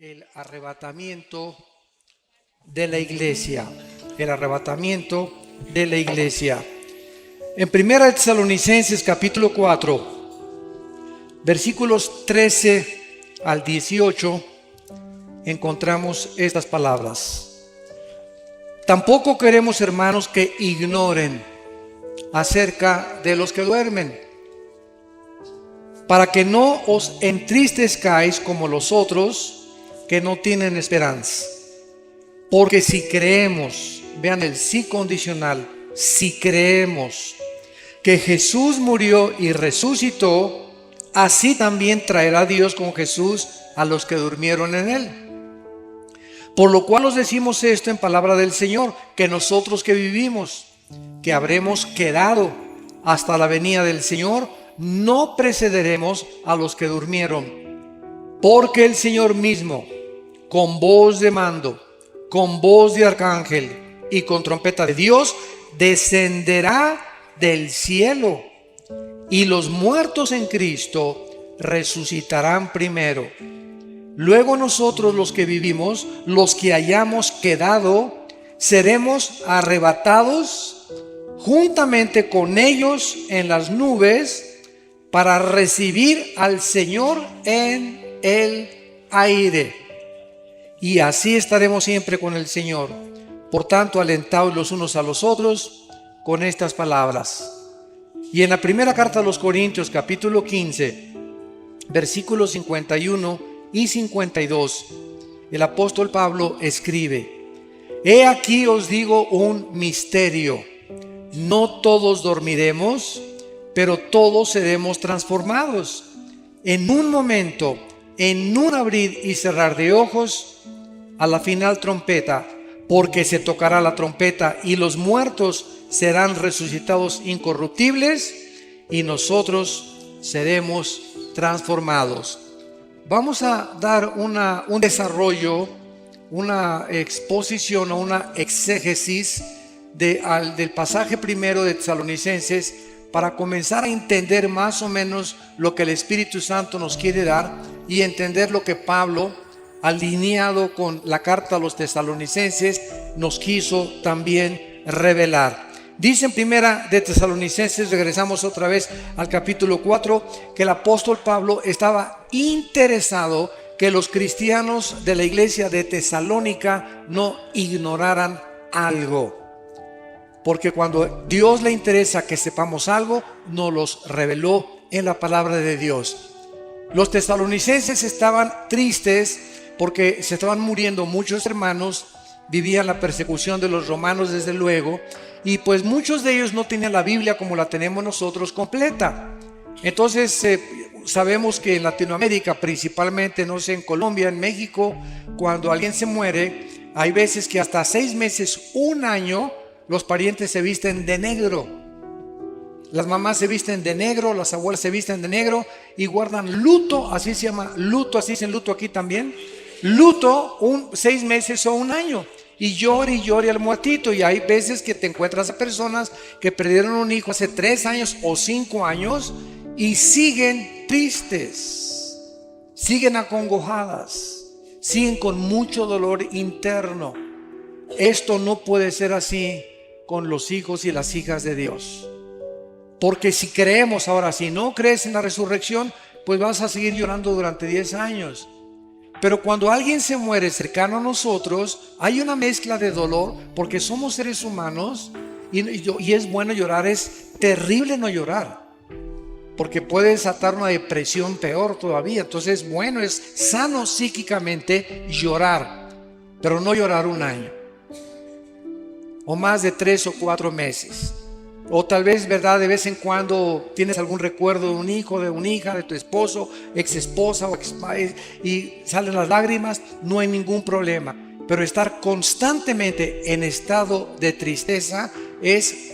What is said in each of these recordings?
el arrebatamiento de la iglesia. El arrebatamiento de la iglesia. En 1 Tesalonicenses capítulo 4, versículos 13 al 18, encontramos estas palabras. Tampoco queremos, hermanos, que ignoren acerca de los que duermen, para que no os entristezcáis como los otros que no tienen esperanza. Porque si creemos, vean el sí condicional, si creemos que Jesús murió y resucitó, así también traerá Dios con Jesús a los que durmieron en él. Por lo cual os decimos esto en palabra del Señor, que nosotros que vivimos, que habremos quedado hasta la venida del Señor, no precederemos a los que durmieron. Porque el Señor mismo, con voz de mando, con voz de arcángel y con trompeta de Dios, descenderá del cielo, y los muertos en Cristo resucitarán primero. Luego nosotros los que vivimos, los que hayamos quedado, seremos arrebatados juntamente con ellos en las nubes para recibir al Señor en el aire. Y así estaremos siempre con el Señor. Por tanto, alentaos los unos a los otros con estas palabras. Y en la primera carta a los Corintios, capítulo 15, versículos 51 y 52, el apóstol Pablo escribe: He aquí os digo un misterio. No todos dormiremos, pero todos seremos transformados. En un momento, en un abrir y cerrar de ojos, a la final trompeta, porque se tocará la trompeta y los muertos serán resucitados incorruptibles y nosotros seremos transformados. Vamos a dar un desarrollo, una exposición o una exégesis del pasaje primero de Tesalonicenses para comenzar a entender más o menos lo que el Espíritu Santo nos quiere dar y entender lo que Pablo, alineado con la carta a los tesalonicenses, nos quiso también revelar. Dice en primera de Tesalonicenses, regresamos otra vez al capítulo 4, que el apóstol Pablo estaba interesado que los cristianos de la iglesia de Tesalónica no ignoraran algo. Porque cuando Dios le interesa que sepamos algo, nos los reveló en la palabra de Dios. Los tesalonicenses estaban tristes porque se estaban muriendo muchos hermanos, vivían la persecución de los romanos desde luego, y pues muchos de ellos no tenían la Biblia como la tenemos nosotros completa. Entonces sabemos que en Latinoamérica, principalmente, no sé, en Colombia, en México, cuando alguien se muere, hay veces que hasta 6 meses, un año, los parientes se visten de negro. Las mamás se visten de negro, las abuelas se visten de negro y guardan luto, así se llama luto, así dicen luto aquí también. Luto 6 meses o un año, y llore al muertito. Y hay veces que te encuentras a personas que perdieron un hijo hace 3 años o 5 años y siguen tristes, siguen acongojadas, siguen con mucho dolor interno. Esto no puede ser así con los hijos y las hijas de Dios. Porque si creemos, ahora, si no crees en la resurrección, pues vas a seguir llorando durante 10 años. Pero cuando alguien se muere cercano a nosotros, hay una mezcla de dolor, porque somos seres humanos y es bueno llorar. Es terrible no llorar, porque puede desatar una depresión peor todavía. Entonces, bueno, es sano psíquicamente llorar, pero no llorar un año, o más de 3 o 4 meses. O tal vez, ¿verdad?, de vez en cuando tienes algún recuerdo de un hijo, de una hija, de tu esposo, ex esposa y salen las lágrimas, no hay ningún problema. Pero estar constantemente en estado de tristeza es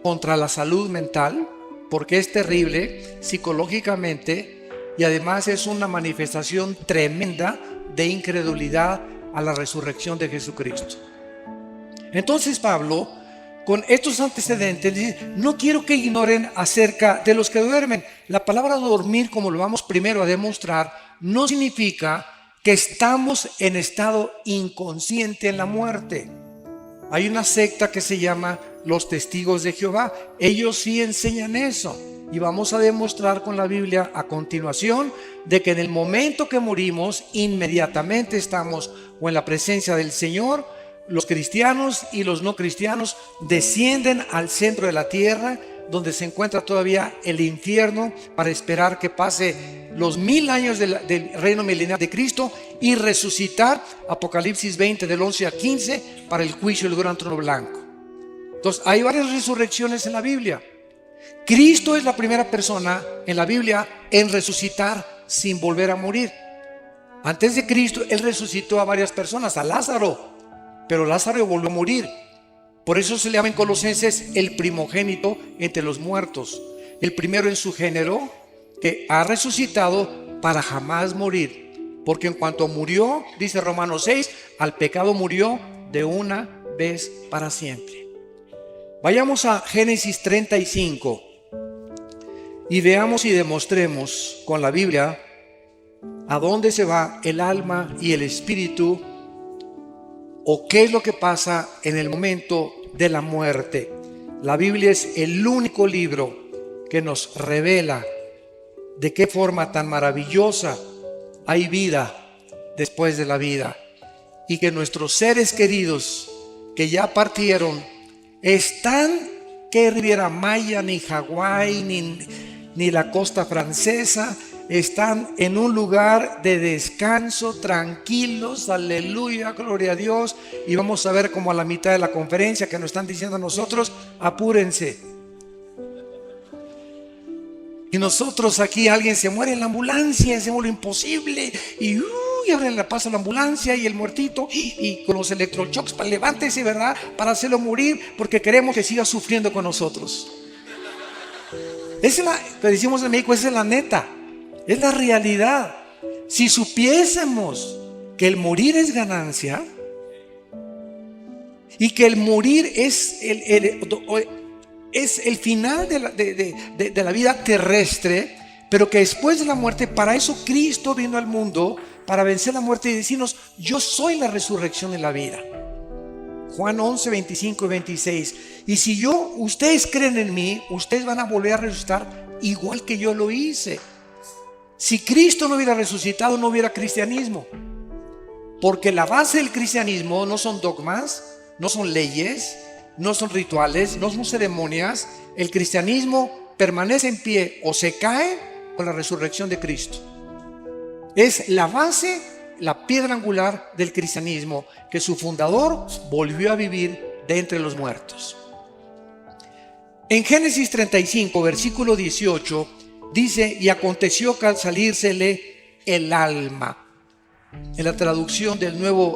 contra la salud mental, porque es terrible psicológicamente y además es una manifestación tremenda de incredulidad a la resurrección de Jesucristo. Entonces Pablo, con estos antecedentes, dice: no quiero que ignoren acerca de los que duermen. La palabra dormir, como lo vamos primero a demostrar, no significa que estamos en estado inconsciente en la muerte. Hay una secta que se llama los Testigos de Jehová. Ellos sí enseñan eso. Y vamos a demostrar con la Biblia a continuación de que en el momento que morimos, inmediatamente estamos o en la presencia del Señor. Los cristianos y los no cristianos descienden al centro de la tierra, donde se encuentra todavía el infierno, para esperar que pase los 1000 años del reino milenial de Cristo y resucitar, Apocalipsis 20 del 11 al 15, para el juicio del gran trono blanco. Entonces hay varias resurrecciones en la Biblia. Cristo es la primera persona en la Biblia en resucitar sin volver a morir. Antes de Cristo, Él resucitó a varias personas, a Lázaro, pero Lázaro volvió a morir. Por eso se le llama en Colosenses el primogénito entre los muertos, el primero en su género, que ha resucitado para jamás morir. Porque en cuanto murió, dice Romanos 6, al pecado murió de una vez para siempre. Vayamos a Génesis 35 y veamos y demostremos con la Biblia a dónde se va el alma y el espíritu, o qué es lo que pasa en el momento de la muerte. La Biblia es el único libro que nos revela de qué forma tan maravillosa hay vida después de la vida, y que nuestros seres queridos que ya partieron están que Riviera Maya, ni Hawái, ni la costa francesa, están en un lugar de descanso, tranquilos, aleluya, gloria a Dios. Y vamos a ver como a la mitad de la conferencia que nos están diciendo a nosotros: apúrense. Y nosotros aquí, alguien se muere en la ambulancia, hacemos lo imposible y abren la paso a la ambulancia y el muertito y con los electroshocks, para levántese, ¿verdad? Para hacerlo morir, porque queremos que siga sufriendo con nosotros. Esa es la que decimos en México, esa es la neta. Es la realidad. Si supiésemos que el morir es ganancia y que el morir es el final de la vida terrestre, pero que después de la muerte, para eso Cristo vino al mundo, para vencer la muerte y decirnos: yo soy la resurrección y la vida. Juan 11, 25 y 26. Y si ustedes creen en mí, ustedes van a volver a resucitar igual que yo lo hice. Si Cristo no hubiera resucitado, no hubiera cristianismo. Porque la base del cristianismo no son dogmas, no son leyes, no son rituales, no son ceremonias. El cristianismo permanece en pie o se cae con la resurrección de Cristo. Es la base, la piedra angular del cristianismo, que su fundador volvió a vivir de entre los muertos. En Génesis 35, versículo 18, dice: y aconteció que al salírsele el alma. En la traducción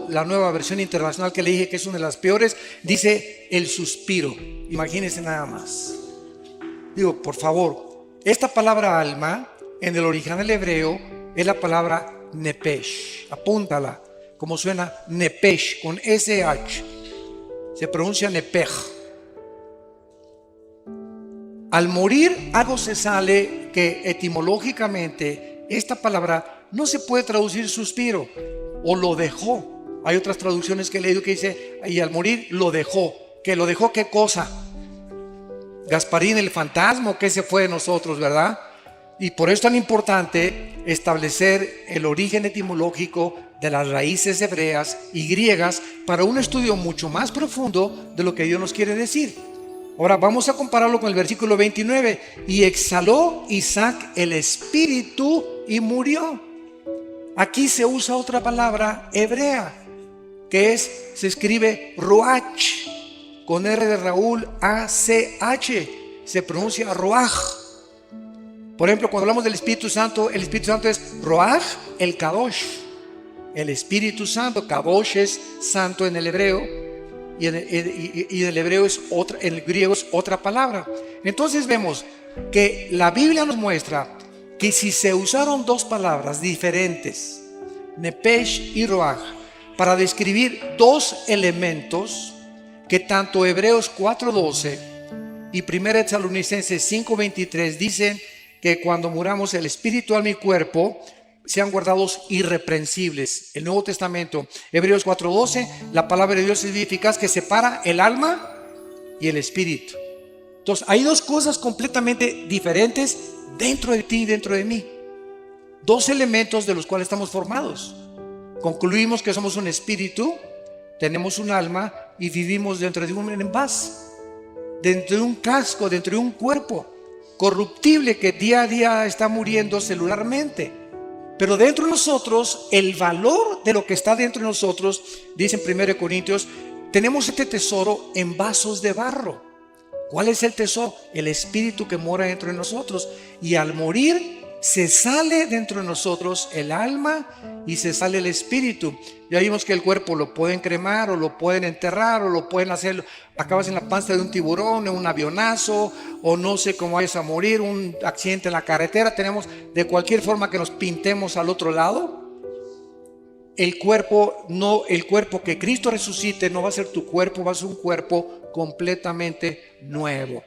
la nueva versión internacional, que le dije que es una de las peores, dice el suspiro. Imagínense nada más. Digo, por favor, esta palabra alma en el original hebreo es la palabra nepesh. Apúntala, como suena nepesh, con SH. Se pronuncia nepej. Al morir algo se sale, que etimológicamente esta palabra no se puede traducir suspiro o lo dejó. Hay otras traducciones que he leído que dice: y al morir lo dejó. ¿Que lo dejó qué cosa? Gasparín, el fantasma, que se fue de nosotros, ¿verdad? Y por eso es tan importante establecer el origen etimológico de las raíces hebreas y griegas para un estudio mucho más profundo de lo que Dios nos quiere decir. Ahora vamos a compararlo con el versículo 29. Y exhaló Isaac el espíritu y murió. Aquí se usa otra palabra hebrea, que se escribe ruach, con R de Raúl, A-C-H, se pronuncia ruach. Por ejemplo, cuando hablamos del Espíritu Santo, el Espíritu Santo es ruach el kadosh, el Espíritu Santo. Kadosh es santo en el hebreo, y en el hebreo es otra, en el griego es otra palabra. Entonces vemos que la Biblia nos muestra que si se usaron dos palabras diferentes, nepesh y ruach, para describir dos elementos que tanto Hebreos 4:12 y 1 Tesalonicenses 5:23 dicen que cuando muramos el espíritu, alma y cuerpo sean guardados irreprensibles. El Nuevo Testamento, Hebreos 4:12, la palabra de Dios es eficaz que separa el alma y el espíritu. Entonces hay dos cosas completamente diferentes dentro de ti y dentro de mí. Dos elementos de los cuales estamos formados. Concluimos que somos un espíritu, tenemos un alma y vivimos dentro de un envase, dentro de un casco, dentro de un cuerpo corruptible que día a día está muriendo celularmente. Pero dentro de nosotros, el valor de lo que está dentro de nosotros, dice en 1 Corintios, tenemos este tesoro en vasos de barro. ¿Cuál es el tesoro? El espíritu que mora dentro de nosotros. Y al morir, se sale dentro de nosotros el alma y se sale el espíritu. Ya vimos que el cuerpo lo pueden cremar o lo pueden enterrar o lo pueden hacer, acabas en la panza de un tiburón, en un avionazo, o no sé cómo vayas a morir, un accidente en la carretera. Tenemos de cualquier forma que nos pintemos al otro lado. El cuerpo que Cristo resucite no va a ser tu cuerpo, va a ser un cuerpo completamente nuevo.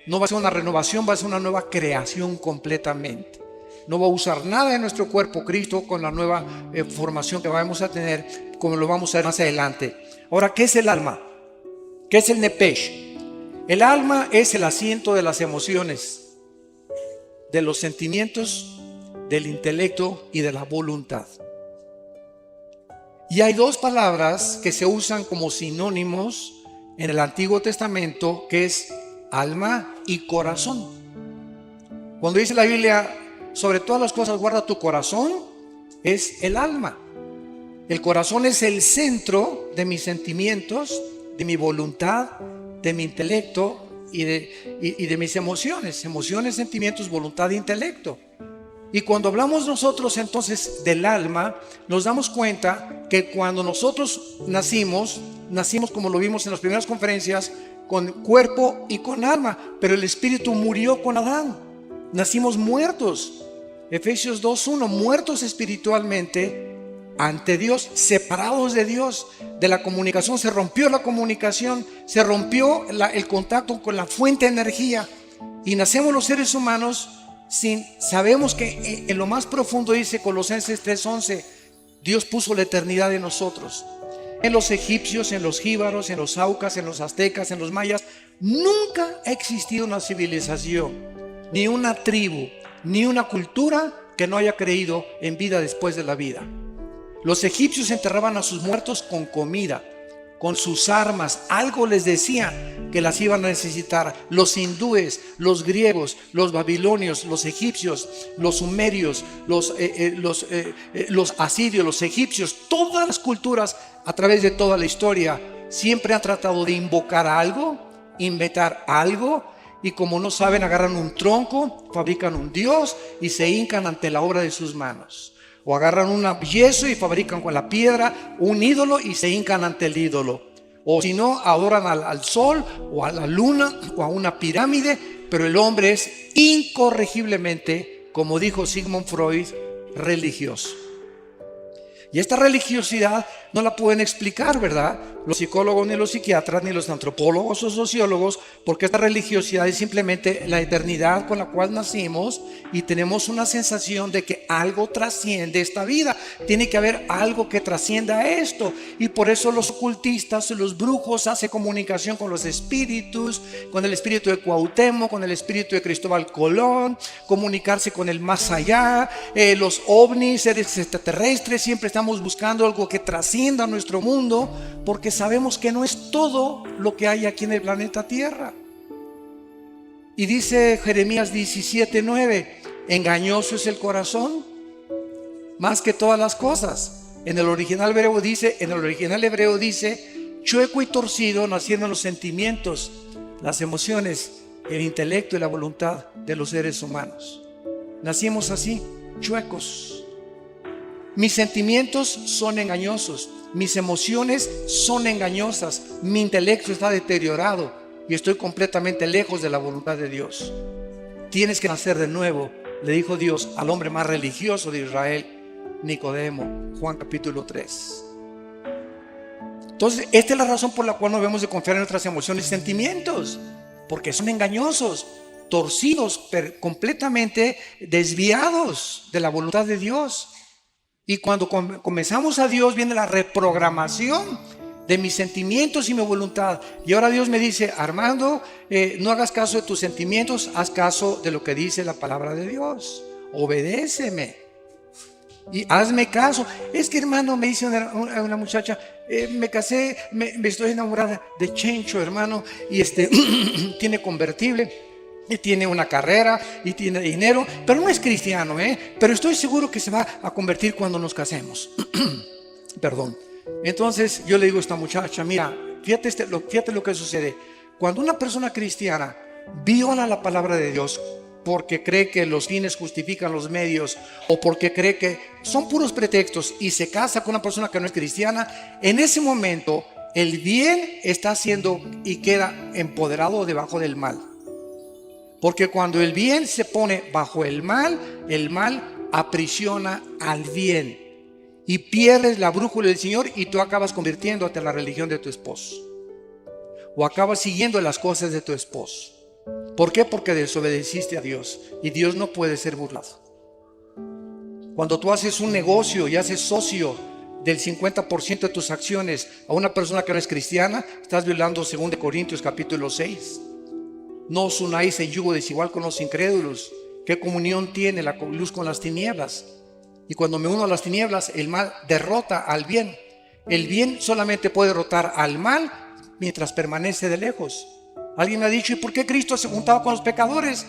No va a ser una renovación, va a ser una nueva creación completamente. No va a usar nada de nuestro cuerpo Cristo con la nueva formación que vamos a tener, como lo vamos a ver más adelante. Ahora, ¿qué es el alma? ¿Qué es el nepesh? El alma es el asiento de las emociones, de los sentimientos, del intelecto y de la voluntad. Y hay dos palabras que se usan como sinónimos en el Antiguo Testamento, que es alma y corazón. Cuando dice la Biblia, sobre todas las cosas guarda tu corazón, es el alma. El corazón es el centro de mis sentimientos, de mi voluntad, de mi intelecto y de mis emociones. Emociones, sentimientos, voluntad e intelecto. Y cuando hablamos nosotros entonces del alma, nos damos cuenta que cuando nosotros nacimos como lo vimos en las primeras conferencias, con cuerpo y con alma, pero el espíritu murió con Adán. Nacimos muertos. Efesios 2:1, muertos espiritualmente ante Dios, separados de Dios, de la comunicación. Se rompió la comunicación, se rompió el contacto con la fuente de energía y nacemos los seres humanos sabemos que en lo más profundo, dice Colosenses 3:11, Dios puso la eternidad en nosotros. En los egipcios, en los jíbaros, en los aucas, en los aztecas, en los mayas, nunca ha existido una civilización, ni una tribu, ni una cultura que no haya creído en vida después de la vida. Los egipcios enterraban a sus muertos con comida, con sus armas. Algo les decía que las iban a necesitar. Los hindúes, los griegos, los babilonios, los egipcios, los sumerios, los asirios, los egipcios, todas las culturas a través de toda la historia siempre han tratado de invocar algo, inventar algo, y como no saben, agarran un tronco, fabrican un dios y se hincan ante la obra de sus manos. O agarran un yeso y fabrican con la piedra un ídolo y se hincan ante el ídolo. O si no, adoran al sol o a la luna o a una pirámide. Pero el hombre es incorregiblemente, como dijo Sigmund Freud, religioso. Y esta religiosidad no la pueden explicar, ¿verdad? Los psicólogos, ni los psiquiatras, ni los antropólogos o sociólogos, porque esta religiosidad es simplemente la eternidad con la cual nacimos y tenemos una sensación de que algo trasciende esta vida. Tiene que haber algo que trascienda esto. Y por eso los ocultistas, los brujos hacen comunicación con los espíritus, con el espíritu de Cuauhtémoc, con el espíritu de Cristóbal Colón, comunicarse con el más allá, los ovnis, seres extraterrestres. Siempre estamos buscando algo que trascienda nuestro mundo, porque sabemos que no es todo lo que hay aquí en el planeta Tierra. Y dice Jeremías 17:9, engañoso es el corazón más que todas las cosas. En el original hebreo dice chueco y torcido, naciendo en los sentimientos, las emociones, el intelecto y la voluntad de los seres humanos. Nacimos así, chuecos. Mis sentimientos son engañosos, mis emociones son engañosas, mi intelecto está deteriorado y estoy completamente lejos de la voluntad de Dios. Tienes que nacer de nuevo, le dijo Dios al hombre más religioso de Israel, Nicodemo, Juan capítulo 3. Entonces, esta es la razón por la cual no debemos de confiar en nuestras emociones y sentimientos, porque son engañosos, torcidos, completamente desviados de la voluntad de Dios. Y cuando comenzamos a Dios, viene la reprogramación de mis sentimientos y mi voluntad. Y ahora Dios me dice: Armando, no hagas caso de tus sentimientos, haz caso de lo que dice la palabra de Dios. Obedéceme y hazme caso. Es que, hermano, me dice una muchacha, me casé, me estoy enamorada de Chencho, hermano, y tiene convertible, y tiene una carrera, y tiene dinero, pero no es cristiano, pero estoy seguro que se va a convertir cuando nos casemos. Perdón. Entonces yo le digo a esta muchacha: mira, fíjate lo que sucede. Cuando una persona cristiana viola la palabra de Dios porque cree que los fines justifican los medios, o porque cree que son puros pretextos, y se casa con una persona que no es cristiana, en ese momento el bien está haciendo y queda empoderado debajo del mal. Porque cuando el bien se pone bajo el mal aprisiona al bien y pierdes la brújula del Señor, y tú acabas convirtiéndote en la religión de tu esposo, o acabas siguiendo las cosas de tu esposo. ¿Por qué? Porque desobedeciste a Dios, y Dios no puede ser burlado. Cuando tú haces un negocio y haces socio del 50% de tus acciones a una persona que no es cristiana, estás violando 2 Corintios capítulo 6. No os unáis en yugo desigual con los incrédulos. ¿Qué comunión tiene la luz con las tinieblas? Y cuando me uno a las tinieblas, el mal derrota al bien. El bien solamente puede derrotar al mal mientras permanece de lejos. Alguien me ha dicho: ¿y por qué Cristo se juntaba con los pecadores?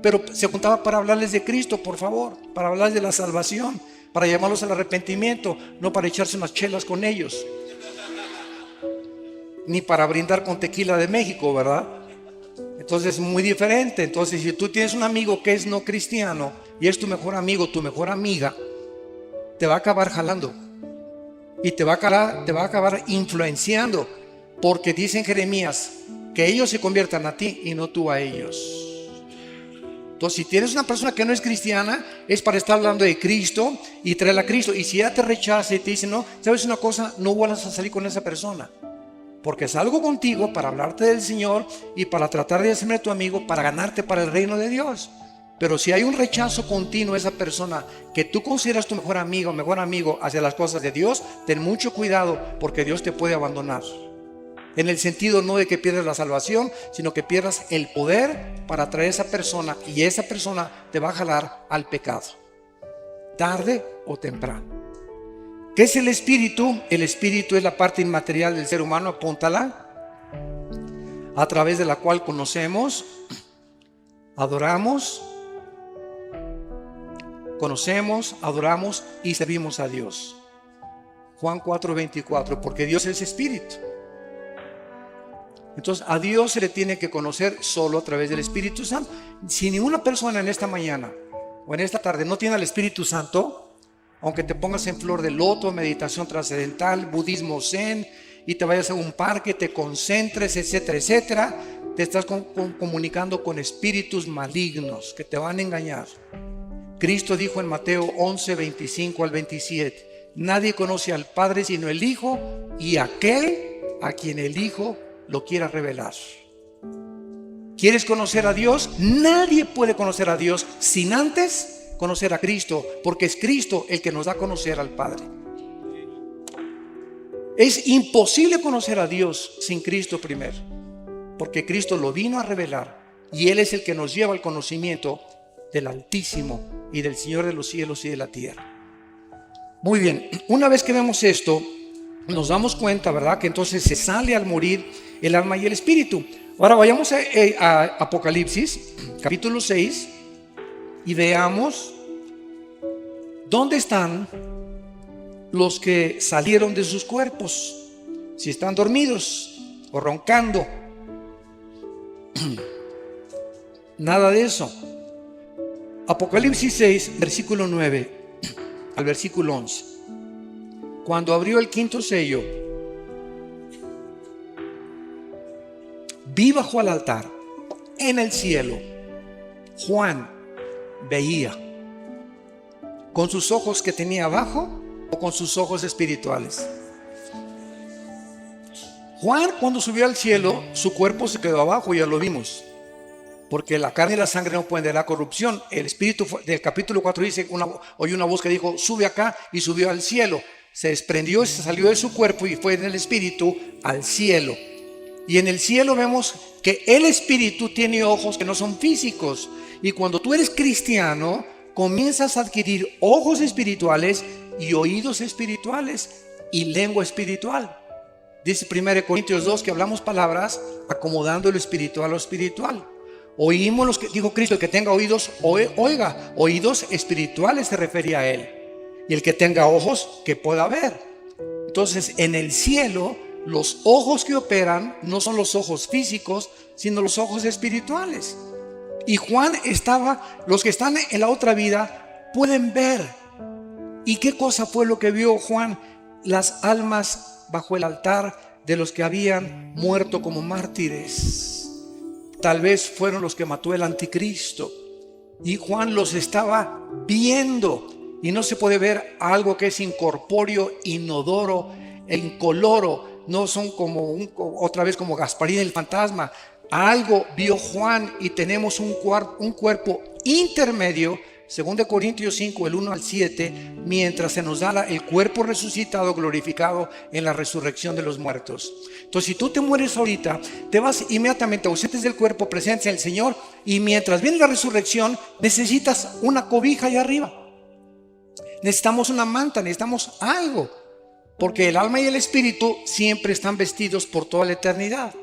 Pero se juntaba para hablarles de Cristo, por favor, para hablarles de la salvación, para llamarlos al arrepentimiento, no para echarse unas chelas con ellos, ni para brindar con tequila de México, ¿verdad? Entonces es muy diferente. Entonces, si tú tienes un amigo que es no cristiano y es tu mejor amigo, tu mejor amiga, te va a acabar jalando y te va a acabar influenciando, porque dice en Jeremías que ellos se conviertan a ti y no tú a ellos. Entonces, si tienes una persona que no es cristiana, es para estar hablando de Cristo y traerla a Cristo. Y si ella te rechaza y te dice: no, ¿sabes una cosa? No vuelvas a salir con esa persona, porque salgo contigo para hablarte del Señor y para tratar de hacerme tu amigo, para ganarte para el reino de Dios. Pero si hay un rechazo continuo a esa persona que tú consideras tu mejor amigo o mejor amigo hacia las cosas de Dios, ten mucho cuidado, porque Dios te puede abandonar. En el sentido no de que pierdas la salvación, sino que pierdas el poder para atraer a esa persona, y esa persona te va a jalar al pecado, tarde o temprano. ¿Qué es el espíritu? El espíritu es la parte inmaterial del ser humano, apúntala, a través de la cual conocemos, adoramos y servimos a Dios. Juan 4:24, porque Dios es espíritu. Entonces, a Dios se le tiene que conocer solo a través del Espíritu Santo. Si ninguna persona en esta mañana o en esta tarde no tiene al Espíritu Santo, aunque te pongas en flor de loto, meditación trascendental, budismo zen, y te vayas a un parque, te concentres, etcétera, etcétera, te estás comunicando con espíritus malignos que te van a engañar. Cristo dijo en Mateo 11:25 al 27: nadie conoce al Padre sino el Hijo, y aquel a quien el Hijo lo quiera revelar. ¿Quieres conocer a Dios? Nadie puede conocer a Dios sin antes conocer a Cristo, porque es Cristo el que nos da a conocer al Padre. Es imposible conocer a Dios sin Cristo primero, porque Cristo lo vino a revelar, y Él es el que nos lleva al conocimiento del Altísimo y del Señor de los cielos y de la tierra. Muy bien, una vez que vemos esto, nos damos cuenta, ¿verdad?, que entonces se sale al morir el alma y el espíritu. Ahora vayamos a Apocalipsis, capítulo 6, y veamos dónde están los que salieron de sus cuerpos, si están dormidos o roncando. Nada de eso. Apocalipsis 6, versículo 9 al versículo 11. Cuando abrió el quinto sello, vi bajo el altar en el cielo, Juan veía con sus ojos que tenía abajo o con sus ojos espirituales. Juan, cuando subió al cielo, su cuerpo se quedó abajo, ya lo vimos, porque la carne y la sangre no pueden dar corrupción. El Espíritu del capítulo 4 dice, oyó una voz que dijo, sube acá, y subió al cielo. Se desprendió, se salió de su cuerpo y fue en el Espíritu al cielo. Y en el cielo vemos que el Espíritu tiene ojos que no son físicos. Y cuando tú eres cristiano, comienzas a adquirir ojos espirituales y oídos espirituales y lengua espiritual. Dice 1 Corintios 2 que hablamos palabras acomodando lo espiritual a lo espiritual. Oímos los que dijo Cristo, el que tenga oídos, oiga. Oídos espirituales se refería a él. Y el que tenga ojos, que pueda ver. Entonces, en el cielo, los ojos que operan no son los ojos físicos, sino los ojos espirituales. Y Juan los que están en la otra vida pueden ver. ¿Y qué cosa fue lo que vio Juan? Las almas bajo el altar de los que habían muerto como mártires. Tal vez fueron los que mató el anticristo. Y Juan los estaba viendo. Y no se puede ver algo que es incorpóreo, inodoro e incoloro. No son otra vez como Gasparín el fantasma. Algo vio Juan y tenemos un cuerpo intermedio, 2 Corintios 5, el 1 al 7, mientras se nos da el cuerpo resucitado, glorificado en la resurrección de los muertos. Entonces, si tú te mueres ahorita, te vas inmediatamente ausentes del cuerpo, presentes en el Señor, y mientras viene la resurrección, necesitas una cobija allá arriba. Necesitamos una manta, necesitamos algo, porque el alma y el espíritu siempre están vestidos por toda la eternidad.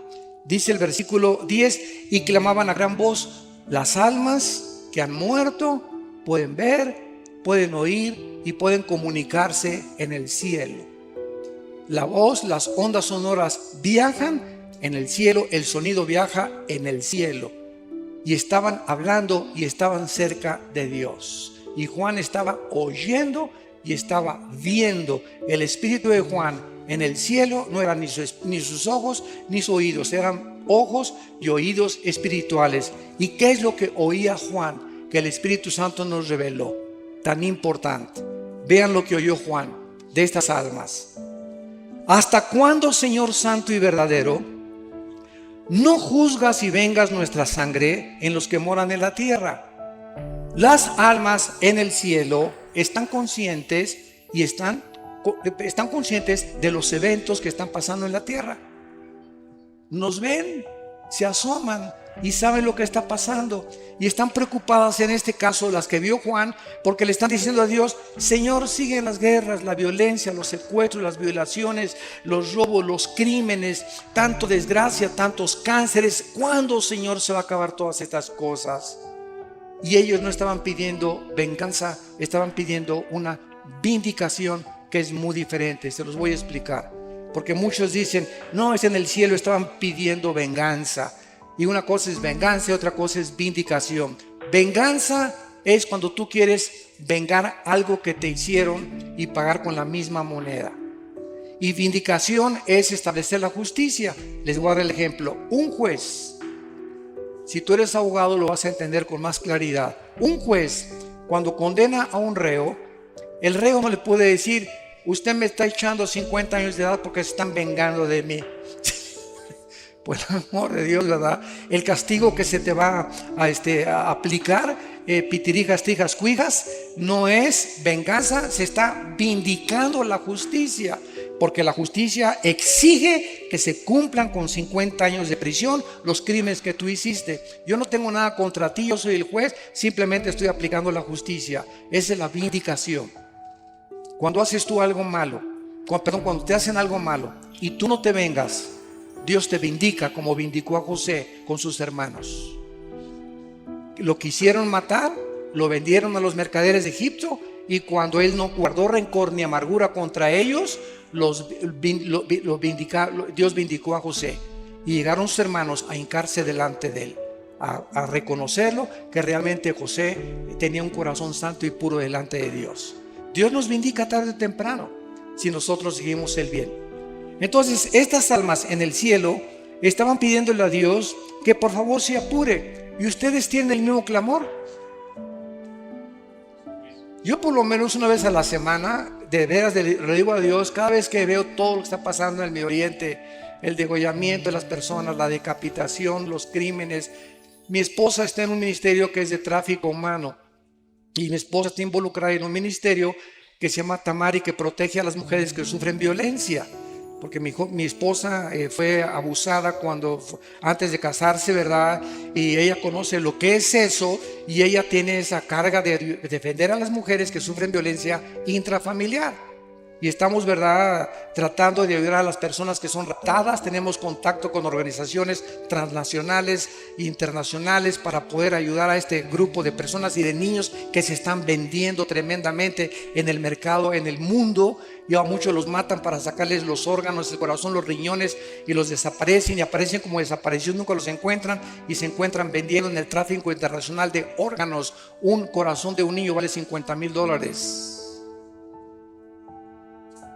Dice el versículo 10, y clamaban a gran voz, las almas que han muerto pueden ver, pueden oír y pueden comunicarse en el cielo. La voz, las ondas sonoras viajan en el cielo, el sonido viaja en el cielo. Y estaban hablando y estaban cerca de Dios. Y Juan estaba oyendo y estaba viendo. El espíritu de Juan en el cielo no eran ni sus ojos ni sus oídos, eran ojos y oídos espirituales. ¿Y qué es lo que oía Juan? Que el Espíritu Santo nos reveló. Tan importante. Vean lo que oyó Juan de estas almas. ¿Hasta cuándo, Señor Santo y verdadero, no juzgas y vengas nuestra sangre en los que moran en la tierra? Las almas en el cielo están conscientes y están conscientes de los eventos que están pasando en la tierra. Nos ven, se asoman y saben lo que está pasando. Y están preocupadas, en este caso las que vio Juan, porque le están diciendo a Dios, Señor, siguen las guerras, la violencia, los secuestros, las violaciones, los robos, los crímenes, tanto desgracia, tantos cánceres. ¿Cuándo, Señor, se va a acabar todas estas cosas? Y ellos no estaban pidiendo venganza, estaban pidiendo una vindicación que es muy diferente. Se los voy a explicar. Porque muchos dicen, no, es en el cielo, estaban pidiendo venganza. Y una cosa es venganza y otra cosa es vindicación. Venganza es cuando tú quieres vengar algo que te hicieron y pagar con la misma moneda. Y vindicación es establecer la justicia. Les voy a dar el ejemplo. Un juez, si tú eres abogado lo vas a entender con más claridad. Un juez, cuando condena a un reo, el reo no le puede decir, usted me está echando 50 años de edad porque se están vengando de mí. Por el amor de Dios, ¿verdad? El castigo que se te va a aplicar, pitirijas, tijas, cuijas, no es venganza, se está vindicando la justicia. Porque la justicia exige que se cumplan con 50 años de prisión los crímenes que tú hiciste. Yo no tengo nada contra ti, yo soy el juez, simplemente estoy aplicando la justicia. Esa es la vindicación. Cuando haces tú algo malo, cuando te hacen algo malo y tú no te vengas, Dios te vindica como vindicó a José con sus hermanos. Lo quisieron matar, lo vendieron a los mercaderes de Egipto y cuando él no guardó rencor ni amargura contra ellos, Dios vindicó a José. Y llegaron sus hermanos a hincarse delante de él, a reconocerlo, que realmente José tenía un corazón santo y puro delante de Dios. Dios nos vindica tarde o temprano si nosotros seguimos el bien. Entonces estas almas en el cielo estaban pidiéndole a Dios que por favor se apure. ¿Y ustedes tienen el mismo clamor? Yo por lo menos una vez a la semana, de veras le digo a Dios, cada vez que veo todo lo que está pasando en el Medio Oriente, el degollamiento de las personas, la decapitación, los crímenes, Mi esposa está en un ministerio que es de tráfico humano y mi esposa está involucrada en un ministerio que se llama Tamari, que protege a las mujeres que sufren violencia. Porque mi esposa fue abusada antes de casarse, ¿verdad? Y ella conoce lo que es eso y ella tiene esa carga de defender a las mujeres que sufren violencia intrafamiliar. Y estamos, ¿verdad?, tratando de ayudar a las personas que son raptadas. Tenemos contacto con organizaciones transnacionales e internacionales para poder ayudar a este grupo de personas y de niños que se están vendiendo tremendamente en el mercado, en el mundo. Y a muchos los matan para sacarles los órganos, el corazón, los riñones, y los desaparecen y aparecen como desaparecidos, nunca los encuentran y se encuentran vendiendo en el tráfico internacional de órganos. Un corazón de un niño vale $50,000.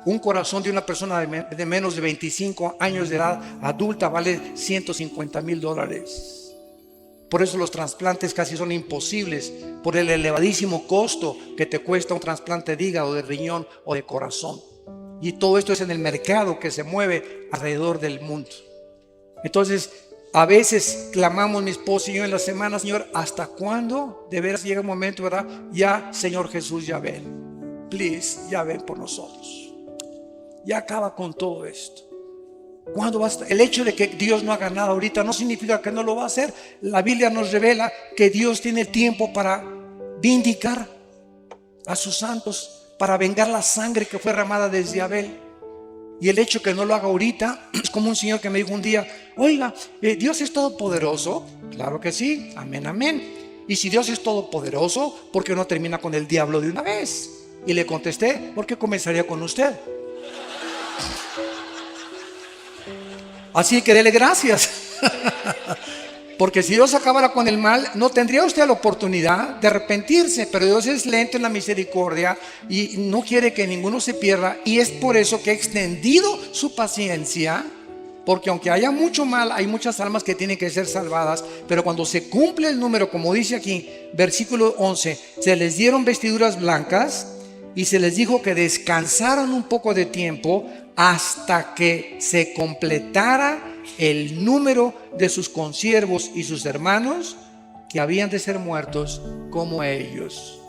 Un corazón de una persona de menos de 25 años de edad adulta vale $150,000. Por eso los trasplantes casi son imposibles, por el elevadísimo costo que te cuesta un trasplante de hígado, de riñón o de corazón. Y todo esto es en el mercado que se mueve alrededor del mundo. Entonces, a veces clamamos mi esposo y yo en la semana: Señor, ¿hasta cuándo? De veras llega un momento, ¿verdad? Ya, Señor Jesús, ya ven. Please, ya ven por nosotros. Ya acaba con todo esto. ¿Cuándo va a estar? El hecho de que Dios no haga nada ahorita no significa que no lo va a hacer. La Biblia nos revela que Dios tiene tiempo para vindicar a sus santos, para vengar la sangre que fue derramada desde Abel. Y el hecho que no lo haga ahorita es como un señor que me dijo un día: oiga, ¿Dios es todopoderoso? Claro que sí, amén, amén. Y si Dios es todopoderoso, ¿por qué no termina con el diablo de una vez? Y le contesté: ¿por qué comenzaría con usted? Así que dele gracias. Porque si Dios acabara con el mal, no tendría usted la oportunidad de arrepentirse. Pero Dios es lento en la misericordia y no quiere que ninguno se pierda. Y es por eso que ha extendido su paciencia. Porque aunque haya mucho mal, hay muchas almas que tienen que ser salvadas. Pero cuando se cumple el número, como dice aquí, versículo 11, se les dieron vestiduras blancas y se les dijo que descansaran un poco de tiempo hasta que se completara el número de sus consiervos y sus hermanos que habían de ser muertos como ellos.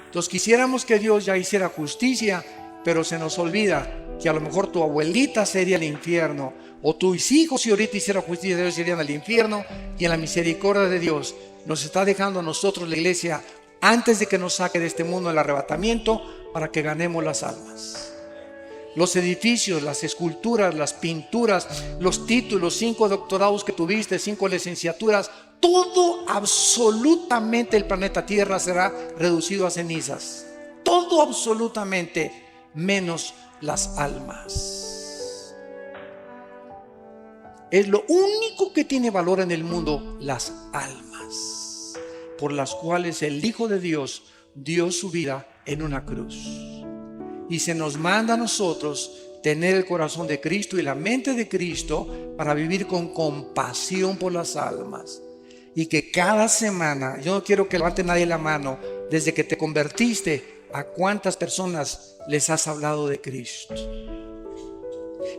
Entonces quisiéramos que Dios ya hiciera justicia, pero se nos olvida que a lo mejor tu abuelita sería el infierno, o tus hijos, si ahorita hiciera justicia, ellos irían al infierno. Y en la misericordia de Dios nos está dejando a nosotros, la iglesia, antes de que nos saque de este mundo el arrebatamiento, para que ganemos las almas. Los edificios, las esculturas, las pinturas, los títulos, 5 doctorados que tuviste, 5 licenciaturas, todo, absolutamente, el planeta Tierra será reducido a cenizas. Todo absolutamente, menos las almas. Es lo único que tiene valor en el mundo, las almas, por las cuales el Hijo de Dios dio su vida en una cruz. Y se nos manda a nosotros tener el corazón de Cristo y la mente de Cristo para vivir con compasión por las almas. Y que cada semana, yo no quiero que levante nadie la mano, desde que te convertiste, ¿a cuántas personas les has hablado de Cristo?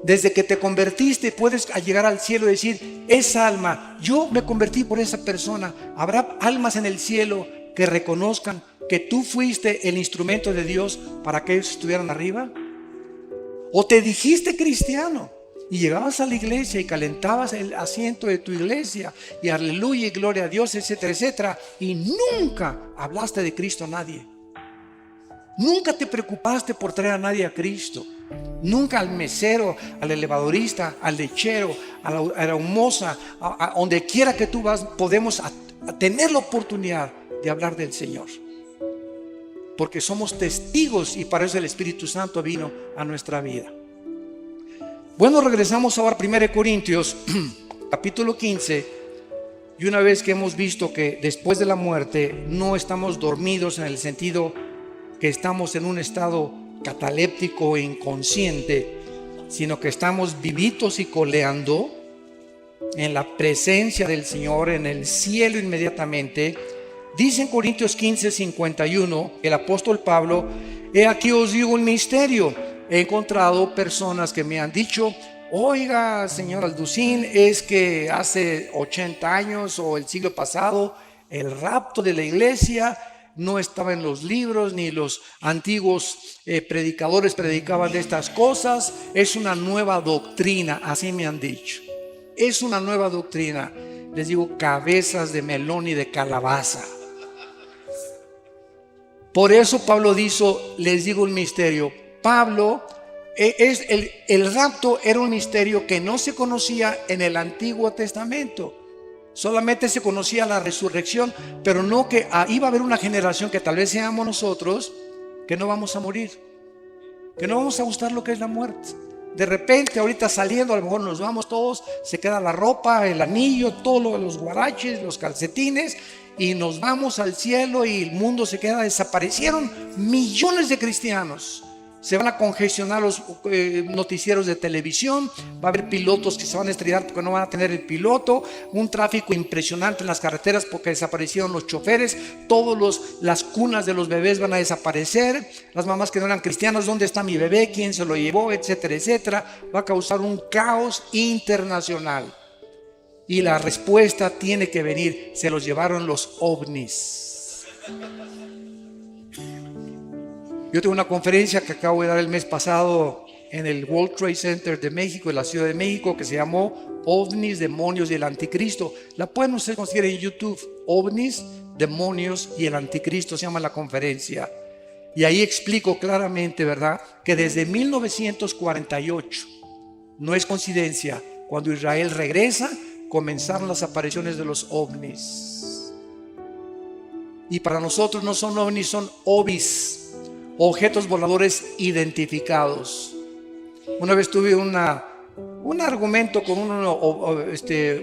Desde que te convertiste puedes llegar al cielo y decir: esa alma, yo me convertí por esa persona. ¿Habrá almas en el cielo que reconozcan que tú fuiste el instrumento de Dios para que ellos estuvieran arriba? ¿O te dijiste cristiano y llegabas a la iglesia y calentabas el asiento de tu iglesia y aleluya y gloria a Dios, etcétera, etcétera, y nunca hablaste de Cristo a nadie? Nunca te preocupaste por traer a nadie a Cristo. Nunca al mesero, al elevadorista, al lechero, a la humosa, a donde quiera que tú vas, podemos a tener la oportunidad de hablar del Señor. Porque somos testigos y para eso el Espíritu Santo vino a nuestra vida. Bueno, regresamos ahora a 1 Corintios, capítulo 15. Y una vez que hemos visto que después de la muerte no estamos dormidos en el sentido que estamos en un estado cataléptico e inconsciente, sino que estamos vivitos y coleando en la presencia del Señor, en el cielo inmediatamente. Dice en Corintios 15, 51, el apóstol Pablo: he aquí os digo un misterio. He encontrado personas que me han dicho Oiga, señor Alducín, es que hace 80 años o el siglo pasado el rapto de la iglesia no estaba en los libros, ni los antiguos predicadores predicaban de estas cosas. Es una nueva doctrina, así me han dicho. Es una nueva doctrina. Les digo, cabezas de melón y de calabaza. Por eso Pablo dijo, les digo un misterio. Pablo, el rapto era un misterio que no se conocía en el Antiguo Testamento. Solamente se conocía la resurrección, pero no que iba a haber una generación que tal vez seamos nosotros, que no vamos a morir, que no vamos a gustar lo que es la muerte. De repente, ahorita saliendo, a lo mejor nos vamos todos, se queda la ropa, el anillo, todos los guaraches, los calcetines, y nos vamos al cielo y el mundo se queda. Desaparecieron millones de cristianos. Se van a congestionar los noticieros de televisión. Va a haber pilotos que se van a estrellar porque no van a tener el piloto. Un tráfico impresionante en las carreteras porque desaparecieron los choferes. Las cunas de los bebés van a desaparecer. Las mamás que no eran cristianas, ¿dónde está mi bebé? ¿Quién se lo llevó? Etcétera, etcétera. Va a causar un caos internacional. Y la respuesta tiene que venir. Se los llevaron los ovnis. Yo tengo una conferencia que acabo de dar el mes pasado en el World Trade Center de México, en la Ciudad de México, que se llamó OVNIs, Demonios y el Anticristo. La pueden ustedes conseguir en YouTube. OVNIs, Demonios y el Anticristo se llama la conferencia. Y ahí explico claramente, ¿verdad?, que desde 1948, no es coincidencia, cuando Israel regresa, comenzaron las apariciones de los ovnis. Y para nosotros no son ovnis, son ovis, objetos voladores identificados. Una vez tuve un argumento con un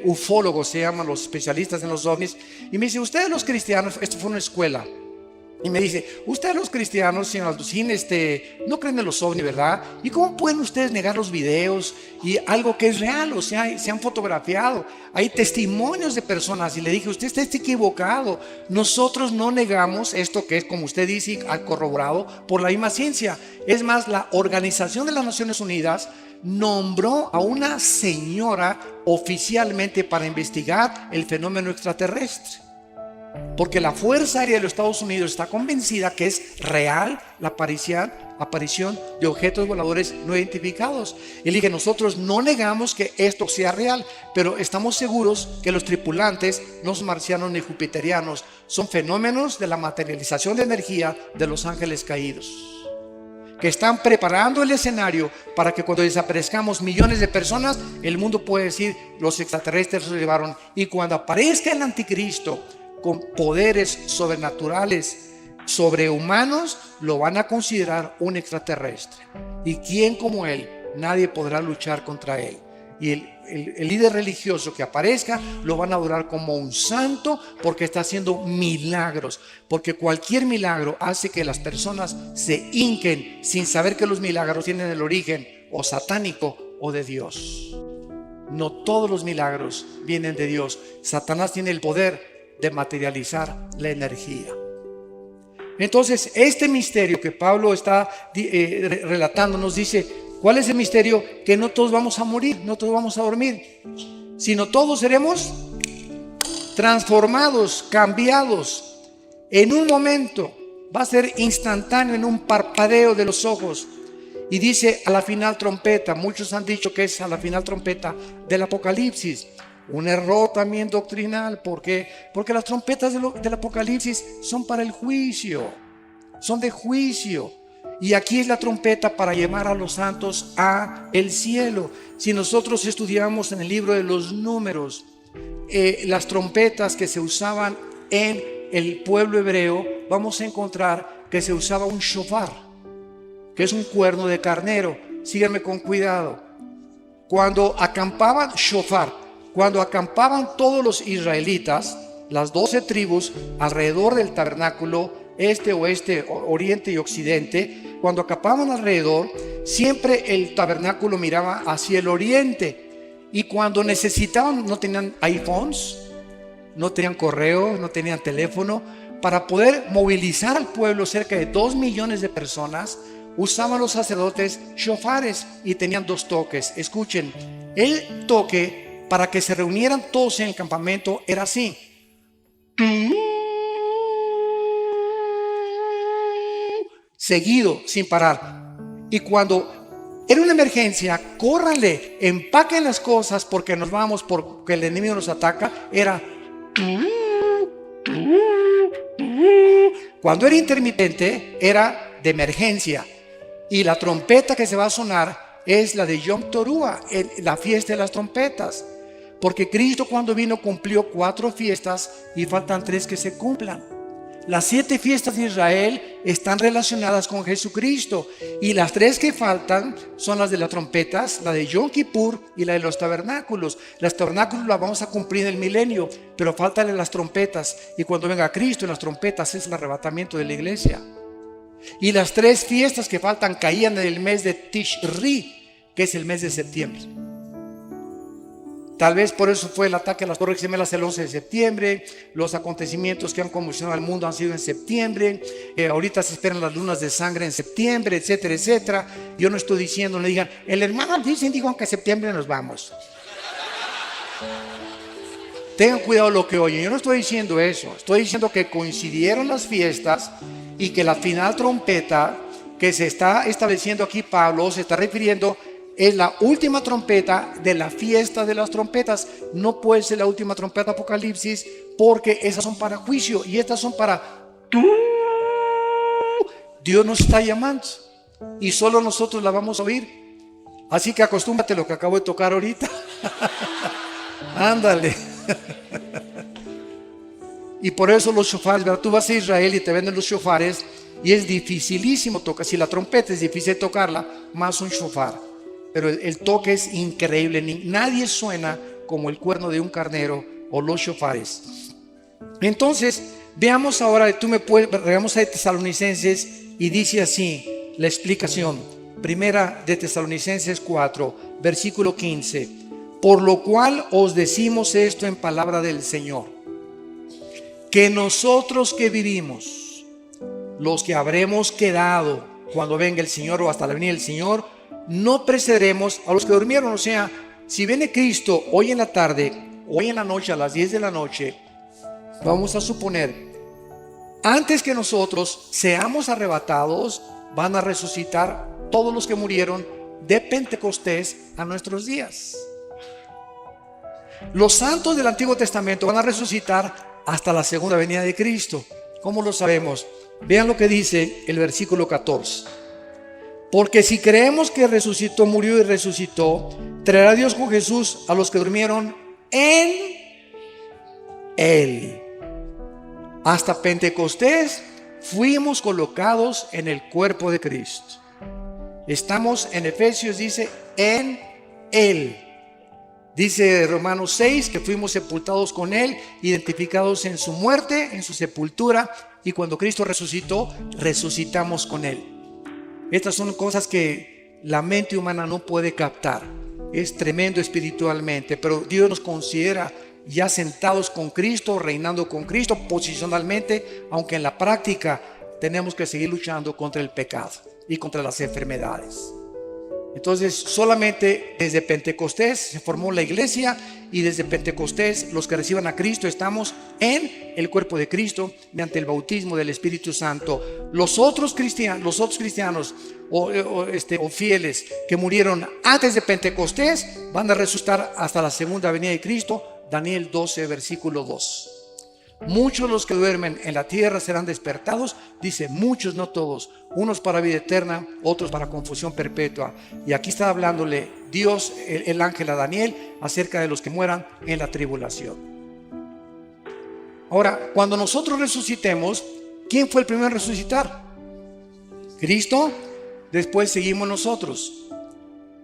ufólogo, se llaman los especialistas en los ovnis, y me dice, ustedes los cristianos, esto fue una escuela, y me dice, ustedes los cristianos, señor Alducín, no creen en los ovnis, ¿verdad? ¿Y cómo pueden ustedes negar los videos y algo que es real? O sea, se han fotografiado, hay testimonios de personas. Y le dije, usted está equivocado. Nosotros no negamos esto que es, como usted dice, corroborado por la misma ciencia. Es más, la Organización de las Naciones Unidas nombró a una señora oficialmente para investigar el fenómeno extraterrestre. Porque la Fuerza Aérea de los Estados Unidos está convencida que es real la aparición de objetos voladores no identificados. Y le dije, nosotros no negamos que esto sea real, pero estamos seguros que los tripulantes no son marcianos ni jupiterianos, son fenómenos de la materialización de energía de los ángeles caídos, que están preparando el escenario para que cuando desaparezcamos millones de personas, el mundo puede decir, los extraterrestres se llevaron. Y cuando aparezca el anticristo con poderes sobrenaturales, sobrehumanos, lo van a considerar un extraterrestre. ¿Y quién como él? Nadie podrá luchar contra él. Y el líder religioso que aparezca lo van a adorar como un santo, porque está haciendo milagros. Porque cualquier milagro hace que las personas se hinquen sin saber que los milagros tienen el origen o satánico o de Dios. No todos los milagros vienen de Dios. Satanás tiene el poder de materializar la energía. Entonces, este misterio que Pablo está relatando nos dice, ¿cuál es el misterio? Que no todos vamos a morir, no todos vamos a dormir, sino todos seremos transformados, cambiados en un momento. Va a ser instantáneo, en un parpadeo de los ojos. Y dice a la final trompeta. Muchos han dicho que es a la final trompeta del Apocalipsis. Un error también doctrinal. ¿Por qué? Porque las trompetas del Apocalipsis son para el juicio, son de juicio. Y aquí es la trompeta para llevar a los santos a el cielo. Si nosotros estudiamos en el libro de los Números, las trompetas que se usaban en el pueblo hebreo, vamos a encontrar que se usaba un shofar, que es un cuerno de carnero. Síganme con cuidado. Cuando acampaban cuando acampaban todos los israelitas, las 12 tribus alrededor del tabernáculo, este, oeste, oriente y occidente, cuando acampaban alrededor, siempre el tabernáculo miraba hacia el oriente. Y cuando necesitaban, no tenían iPhones, no tenían correo, no tenían teléfono, para poder movilizar al pueblo, cerca de 2 millones de personas, usaban los sacerdotes shofares y tenían 2 toques. Escuchen, el toque para que se reunieran todos en el campamento era así. Seguido, sin parar. Y cuando era una emergencia, córranle, empaquen las cosas porque nos vamos, porque el enemigo nos ataca. Era cuando era intermitente, era de emergencia. Y la trompeta que se va a sonar es la de Yom Teruah, la fiesta de las trompetas. Porque Cristo, cuando vino, cumplió 4 fiestas y faltan 3 que se cumplan. Las 7 fiestas de Israel están relacionadas con Jesucristo, y las 3 que faltan son las de las trompetas, la de Yom Kippur y la de los tabernáculos. Las tabernáculos las vamos a cumplir en el milenio, pero faltan las trompetas, y cuando venga Cristo en las trompetas es el arrebatamiento de la iglesia. Y las 3 fiestas que faltan caían en el mes de Tishri, que es el mes de septiembre. Tal vez por eso fue el ataque a las Torres Gemelas el 11 de septiembre. Los acontecimientos que han convulsionado al mundo han sido en septiembre. Ahorita se esperan las lunas de sangre en septiembre, etcétera, etcétera. Yo no estoy diciendo, no digan, el hermano dijo que en septiembre nos vamos. Tengan cuidado lo que oyen. Yo no estoy diciendo eso. Estoy diciendo que coincidieron las fiestas y que la final trompeta que se está estableciendo aquí Pablo se está refiriendo es la última trompeta de la fiesta de las trompetas. No puede ser la última trompeta de Apocalipsis, porque esas son para juicio y estas son para Dios nos está llamando y solo nosotros la vamos a oír. Así que acostúmbrate a lo que acabo de tocar ahorita. Ándale. Y por eso los shofares, ¿verdad? Tú vas a Israel y te venden los shofares y es dificilísimo tocar. Si la trompeta es difícil tocarla, más un shofar. Pero el toque es increíble. Nadie suena como el cuerno de un carnero o los shofares. Entonces, veamos ahora, regamos a Tesalonicenses y dice así la explicación. Primera de Tesalonicenses 4, versículo 15. Por lo cual os decimos esto en palabra del Señor, que nosotros que vivimos, los que habremos quedado cuando venga el Señor o hasta la venida del Señor, no precederemos a los que durmieron. O sea, si viene Cristo hoy en la tarde, hoy en la noche, a las 10 de la noche, vamos a suponer, antes que nosotros seamos arrebatados, van a resucitar todos los que murieron de Pentecostés a nuestros días. Los santos del Antiguo Testamento van a resucitar hasta la segunda venida de Cristo. ¿Cómo lo sabemos? Vean lo que dice el versículo 14. Porque si creemos que resucitó, murió y resucitó, traerá Dios con Jesús a los que durmieron en Él. Hasta Pentecostés fuimos colocados en el cuerpo de Cristo. Estamos en Efesios, dice, en Él. Dice Romanos 6 que fuimos sepultados con Él, identificados en su muerte, en su sepultura, y cuando Cristo resucitó, resucitamos con Él. Estas son cosas que la mente humana no puede captar. Es tremendo espiritualmente, pero Dios nos considera ya sentados con Cristo, reinando con Cristo posicionalmente, aunque en la práctica tenemos que seguir luchando contra el pecado y contra las enfermedades. Entonces, solamente desde Pentecostés se formó la iglesia, y desde Pentecostés los que reciban a Cristo estamos en el cuerpo de Cristo mediante el bautismo del Espíritu Santo. Los otros cristianos o fieles que murieron antes de Pentecostés van a resucitar hasta la segunda venida de Cristo. Daniel 12, versículo 2. Muchos los que duermen en la tierra serán despertados, dice muchos, no todos, unos para vida eterna, otros para confusión perpetua. Y aquí está hablándole Dios, el ángel a Daniel, acerca de los que mueran en la tribulación. Ahora, cuando nosotros resucitemos, ¿quién fue el primero en resucitar? Cristo. Después seguimos nosotros.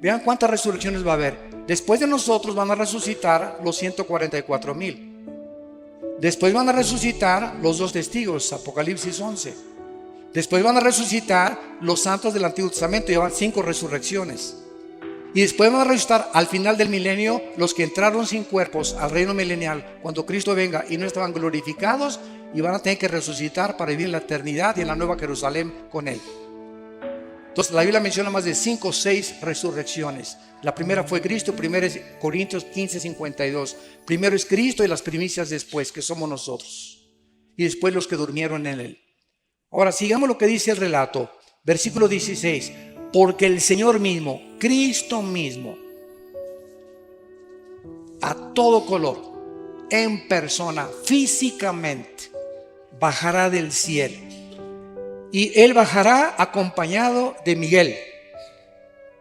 Vean cuántas resurrecciones va a haber. Después de nosotros van a resucitar los 144,000. Después van a resucitar los 2 testigos, Apocalipsis 11. Después van a resucitar los santos del Antiguo Testamento, llevan 5 resurrecciones. Y después van a resucitar al final del milenio los que entraron sin cuerpos al reino milenial, cuando Cristo venga y no estaban glorificados, y van a tener que resucitar para vivir en la eternidad y en la nueva Jerusalén con Él. Entonces la Biblia menciona más de 5 o 6 resurrecciones. La primera fue Cristo, 1 Corintios 15:52. Primero es Cristo y las primicias después, que somos nosotros. Y después los que durmieron en Él. Ahora sigamos lo que dice el relato. Versículo 16. Porque el Señor mismo, Cristo mismo, a todo color, en persona, físicamente, bajará del cielo. Y Él bajará acompañado de Miguel,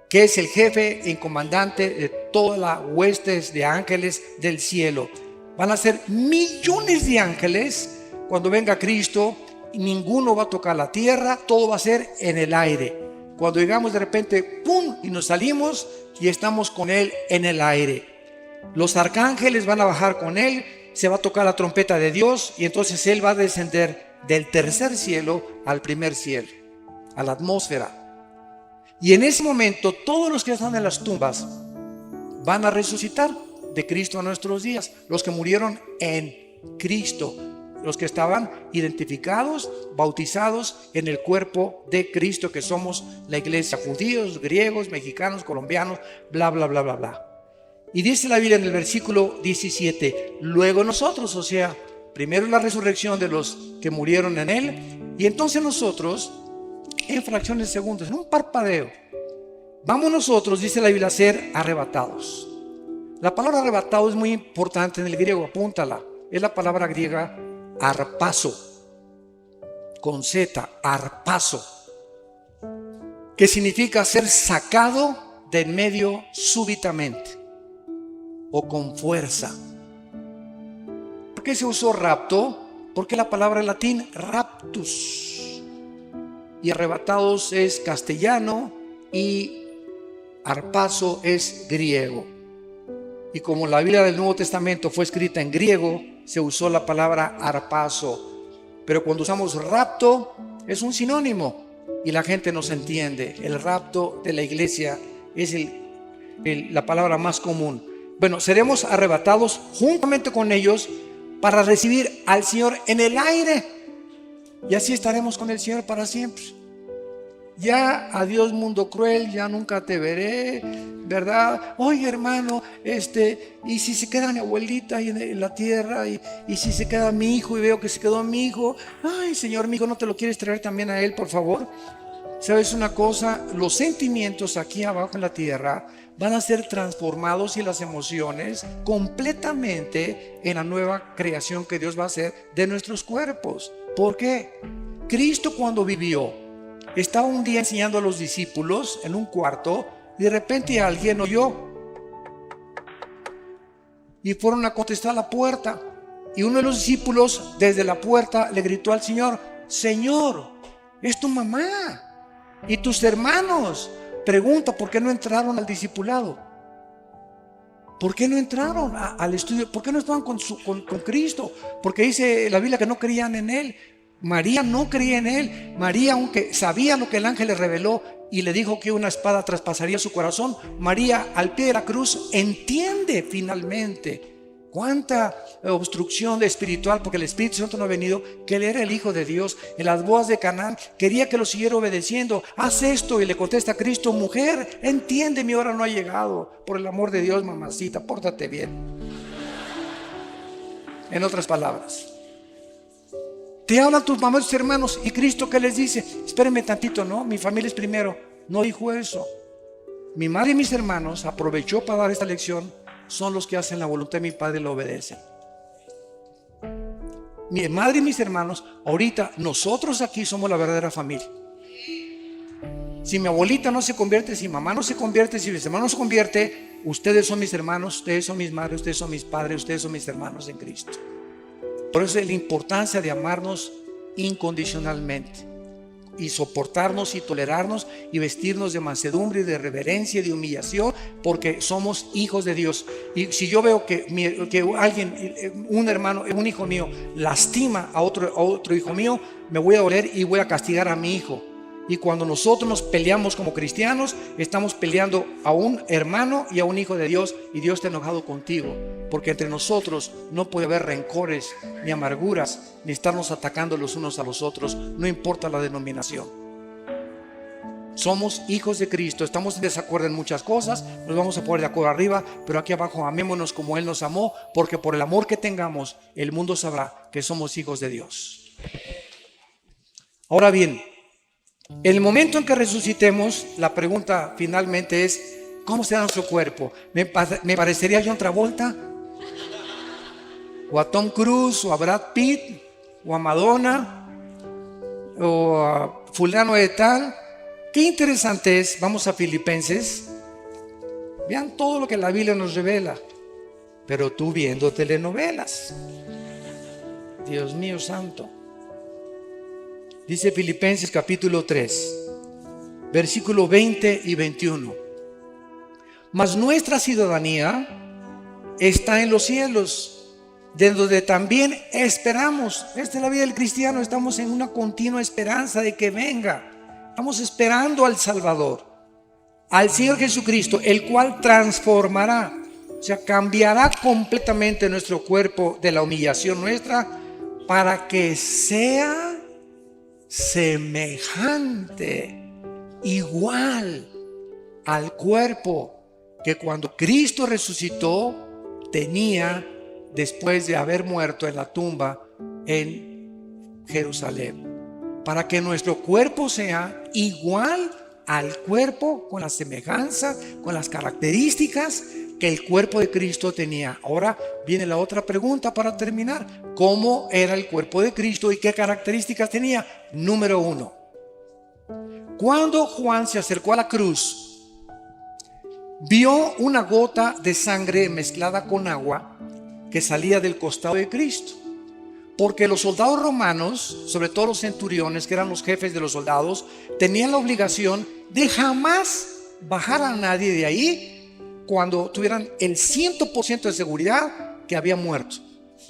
que es el jefe y comandante de todas las huestes de ángeles del cielo. Van a ser millones de ángeles cuando venga Cristo, y ninguno va a tocar la tierra, todo va a ser en el aire. Cuando llegamos de repente, ¡pum!, y nos salimos y estamos con Él en el aire. Los arcángeles van a bajar con Él, se va a tocar la trompeta de Dios y entonces Él va a descender del tercer cielo al primer cielo, a la atmósfera. Y en ese momento todos los que están en las tumbas van a resucitar de Cristo a nuestros días. Los que murieron en Cristo, los que estaban identificados, bautizados en el cuerpo de Cristo, que somos la iglesia, judíos, griegos, mexicanos, colombianos, bla, bla, bla, bla, bla. Y dice la Biblia en el versículo 17, luego nosotros, o sea, primero la resurrección de los que murieron en Él, y entonces nosotros, en fracciones de segundos, en un parpadeo, vamos nosotros, dice la Biblia, a ser arrebatados. La palabra arrebatado es muy importante en el griego, apúntala. Es la palabra griega arpazo, con Z, arpazo, que significa ser sacado de en medio súbitamente o con fuerza. ¿Por qué se usó rapto? Porque la palabra en latín raptus, y arrebatados es castellano y arpazo es griego. Y como la Biblia del Nuevo Testamento fue escrita en griego, se usó la palabra arpazo. Pero cuando usamos rapto, es un sinónimo y la gente nos entiende. El rapto de la iglesia es la palabra más común. Bueno, seremos arrebatados juntamente con ellos para recibir al Señor en el aire. Y así estaremos con el Señor para siempre. Ya adiós mundo cruel, ya nunca te veré, ¿verdad? Oye hermano, y si se queda mi abuelita ahí en la tierra, y si se queda mi hijo y veo que se quedó mi hijo, ay Señor, mi hijo, ¿no te lo quieres traer también a él, por favor? ¿Sabes una cosa? Los sentimientos aquí abajo en la tierra van a ser transformados, y las emociones completamente en la nueva creación que Dios va a hacer de nuestros cuerpos. ¿Por qué? Cristo cuando vivió, estaba un día enseñando a los discípulos en un cuarto y de repente alguien oyó y fueron a contestar a la puerta, y uno de los discípulos desde la puerta le gritó al Señor: Señor, es tu mamá y tus hermanos. Pregunta, ¿por qué no entraron al discipulado? ¿Por qué no entraron al estudio? ¿Por qué no estaban con Cristo? Porque dice la Biblia que no creían en Él. María no creía en Él. María, aunque sabía lo que el ángel le reveló y le dijo que una espada traspasaría su corazón, María al pie de la cruz entiende finalmente cuánta obstrucción espiritual, porque el Espíritu Santo no ha venido, que Él era el Hijo de Dios. En las bodas de Canaán quería que lo siguiera obedeciendo. Haz esto, y le contesta Cristo: mujer, entiende, mi hora no ha llegado. Por el amor de Dios, mamacita, pórtate bien. En otras palabras, te hablan tus mamás y tus hermanos, y Cristo, ¿qué les dice? Espérenme tantito, no, mi familia es primero. No dijo eso. Mi madre y mis hermanos aprovechó para dar esta lección. Son los que hacen la voluntad de mi Padre y lo obedecen. Mi madre y mis hermanos, ahorita nosotros aquí somos la verdadera familia. Si mi abuelita no se convierte, si mi mamá no se convierte, si mis hermanos no se convierte, ustedes son mis hermanos, ustedes son mis madres, ustedes son mis padres, ustedes son mis hermanos en Cristo. Por eso es la importancia de amarnos incondicionalmente, y soportarnos y tolerarnos y vestirnos de mansedumbre y de reverencia y de humillación, porque somos hijos de Dios. Y si yo veo que alguien, un hermano, un hijo mío, lastima a otro hijo mío, me voy a doler y voy a castigar a mi hijo. Y cuando nosotros nos peleamos como cristianos, estamos peleando a un hermano y a un hijo de Dios, y Dios está enojado contigo, porque entre nosotros no puede haber rencores, ni amarguras, ni estarnos atacando los unos a los otros, no importa la denominación. Somos hijos de Cristo, estamos en desacuerdo en muchas cosas, nos vamos a poner de acuerdo arriba, pero aquí abajo amémonos como Él nos amó, porque por el amor que tengamos, el mundo sabrá que somos hijos de Dios. Ahora bien, el momento en que resucitemos, la pregunta finalmente es, ¿cómo será nuestro cuerpo? ¿Me parecería a John Travolta? ¿O a Tom Cruise? ¿O a Brad Pitt? ¿O a Madonna? ¿O a fulano de tal? Qué interesante es, vamos a Filipenses, vean todo lo que la Biblia nos revela, pero tú viendo telenovelas, Dios mío santo. Dice Filipenses capítulo 3, versículo 20 y 21. Mas nuestra ciudadanía está en los cielos, de donde también esperamos. Esta es la vida del cristiano, estamos en una continua esperanza de que venga. Estamos esperando al Salvador, al Señor Jesucristo, el cual transformará, o sea, cambiará completamente nuestro cuerpo de la humillación nuestra para que sea semejante, igual al cuerpo que cuando Cristo resucitó tenía después de haber muerto en la tumba en Jerusalén. Para que nuestro cuerpo sea igual al cuerpo, con la semejanza, con las características que el cuerpo de Cristo tenía. Ahora viene la otra pregunta para terminar. ¿Cómo era el cuerpo de Cristo y qué características tenía? Número 1. Cuando Juan se acercó a la cruz, vio una gota de sangre mezclada con agua que salía del costado de Cristo. Porque los soldados romanos, sobre todo los centuriones, que eran los jefes de los soldados, tenían la obligación de jamás bajar a nadie de ahí cuando tuvieran el 100% de seguridad que había muerto.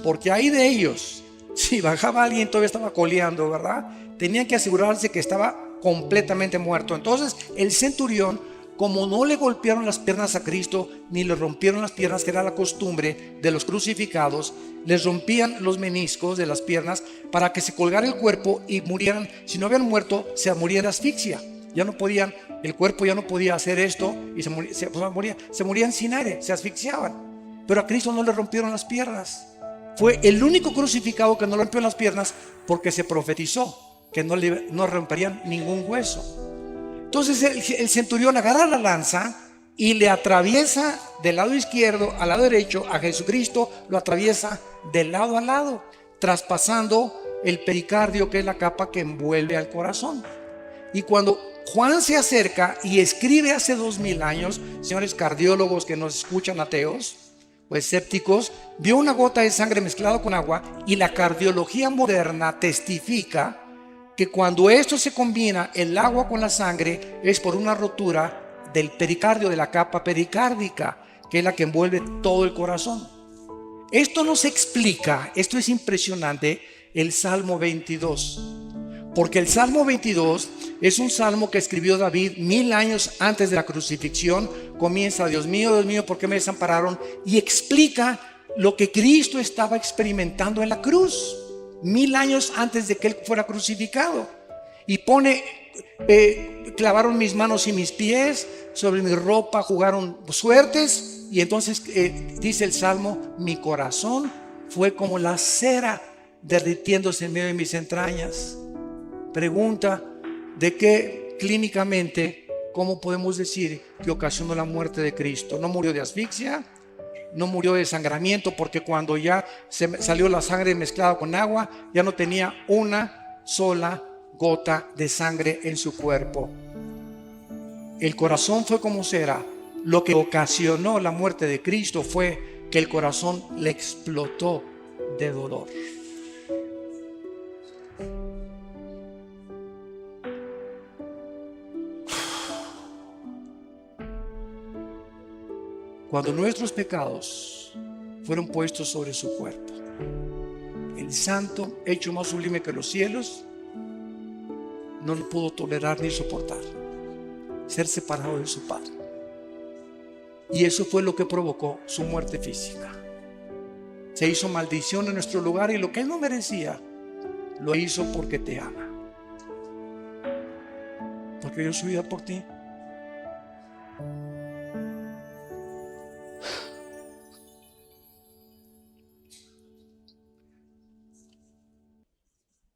Porque ahí de ellos, si bajaba alguien todavía estaba coleando, ¿verdad? Tenían que asegurarse que estaba completamente muerto. Entonces el centurión, como no le golpearon las piernas a Cristo, ni le rompieron las piernas, que era la costumbre de los crucificados, les rompían los meniscos de las piernas para que se colgara el cuerpo y murieran. Si no habían muerto, se morían de asfixia. Ya no podían, el cuerpo ya no podía hacer esto y se morían sin aire, se asfixiaban. Pero a Cristo no le rompieron las piernas. Fue el único crucificado que no le rompió las piernas, porque se profetizó que no romperían ningún hueso. Entonces el centurión agarra la lanza y le atraviesa del lado izquierdo al lado derecho a Jesucristo, lo atraviesa de lado a lado, traspasando el pericardio, que es la capa que envuelve al corazón. Y cuando Juan se acerca y escribe hace 2000 años, señores cardiólogos que nos escuchan, ateos o escépticos, vio una gota de sangre mezclada con agua, y la cardiología moderna testifica que cuando esto se combina, el agua con la sangre, es por una rotura del pericardio, de la capa pericárdica, que es la que envuelve todo el corazón. Esto nos explica, esto es impresionante, el Salmo 22. Porque el Salmo 22 es un salmo que escribió David 1000 años antes de la crucifixión. Comienza: Dios mío, ¿por qué me desampararon? Y explica lo que Cristo estaba experimentando en la cruz 1000 años antes de que Él fuera crucificado. Y pone, clavaron mis manos y mis pies, sobre mi ropa jugaron suertes. Y entonces dice el Salmo: mi corazón fue como la cera derritiéndose en medio de mis entrañas. Pregunta: ¿de qué clínicamente, cómo podemos decir que ocasionó la muerte de Cristo? No murió de asfixia, no murió de desangramiento, porque cuando ya se salió la sangre mezclada con agua, ya no tenía una sola gota de sangre en su cuerpo. El corazón fue como cera. Lo que ocasionó la muerte de Cristo fue que el corazón le explotó de dolor. Cuando nuestros pecados fueron puestos sobre su cuerpo, el santo, hecho más sublime que los cielos, no lo pudo tolerar ni soportar, ser separado de su Padre. Y eso fue lo que provocó su muerte física. Se hizo maldición en nuestro lugar, y lo que Él no merecía, lo hizo porque te ama. porque dio su vida por ti.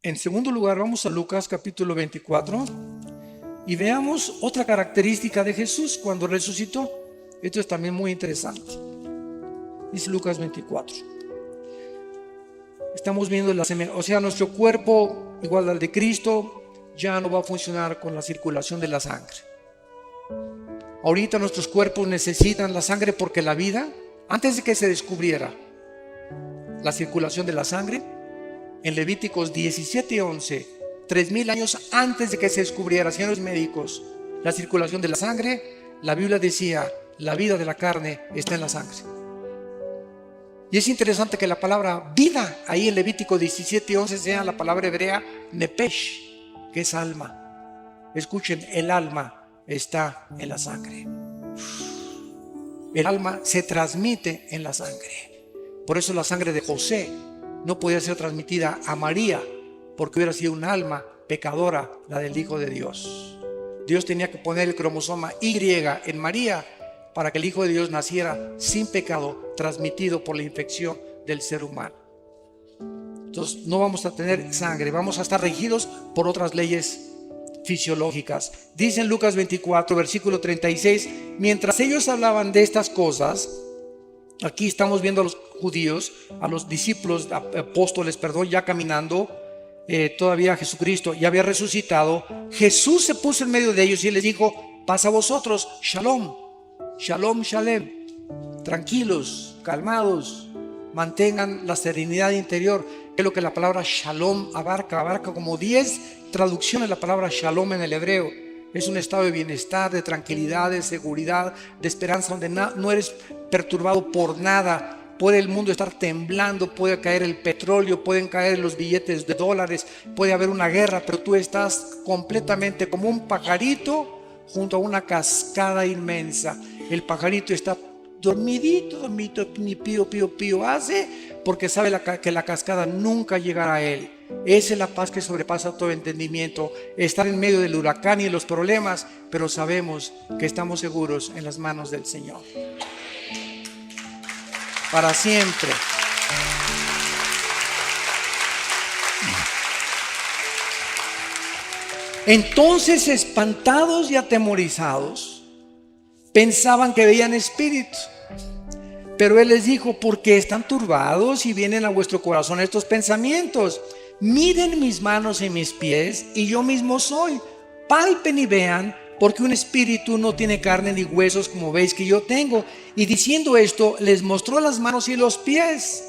En segundo lugar, vamos a Lucas capítulo 24 y veamos otra característica de Jesús cuando resucitó. Esto es también muy interesante. Dice Lucas 24. Estamos viendo nuestro cuerpo, igual al de Cristo, ya no va a funcionar con la circulación de la sangre. Ahorita nuestros cuerpos necesitan la sangre porque la vida, antes de que se descubriera la circulación de la sangre, en Levíticos 17:11, 3000 años antes de que se descubriera, señores médicos, la circulación de la sangre, la Biblia decía: la vida de la carne está en la sangre. Y es interesante que la palabra vida ahí en Levítico 17:11 sea la palabra hebrea nepesh, que es alma. Escuchen, el alma está en la sangre. El alma se transmite en la sangre. Por eso la sangre de José no podía ser transmitida a María, porque hubiera sido un alma pecadora, la del Hijo de Dios. Dios tenía que poner el cromosoma Y en María para que el Hijo de Dios naciera sin pecado, transmitido por la infección del ser humano. Entonces no vamos a tener sangre, vamos a estar regidos por otras leyes fisiológicas. Dice en Lucas 24, versículo 36, mientras ellos hablaban de estas cosas, aquí estamos viendo a los judíos, a los discípulos, apóstoles, ya caminando, todavía Jesucristo ya había resucitado. Jesús se puso en medio de ellos y les dijo: paz a vosotros, shalom, shalom, shalem, tranquilos, calmados, mantengan la serenidad interior. Es lo que la palabra shalom abarca como 10 traducciones. La palabra shalom en el hebreo es un estado de bienestar, de tranquilidad, de seguridad, de esperanza, donde no eres perturbado por nada. Puede el mundo estar temblando, puede caer el petróleo, pueden caer los billetes de dólares, puede haber una guerra, pero tú estás completamente como un pajarito junto a una cascada inmensa. El pajarito está dormidito, ni pío, pío, pío hace, porque sabe que la cascada nunca llegará a él. Esa es la paz que sobrepasa todo entendimiento. Estar en medio del huracán y los problemas, pero sabemos que estamos seguros en las manos del Señor. Para siempre. Entonces, espantados y atemorizados, pensaban que veían espíritus. Pero Él les dijo: ¿por qué están turbados y vienen a vuestro corazón estos pensamientos? Miren mis manos y mis pies, y yo mismo soy. Palpen y vean, porque un espíritu no tiene carne ni huesos como veis que yo tengo. Y diciendo esto, les mostró las manos y los pies.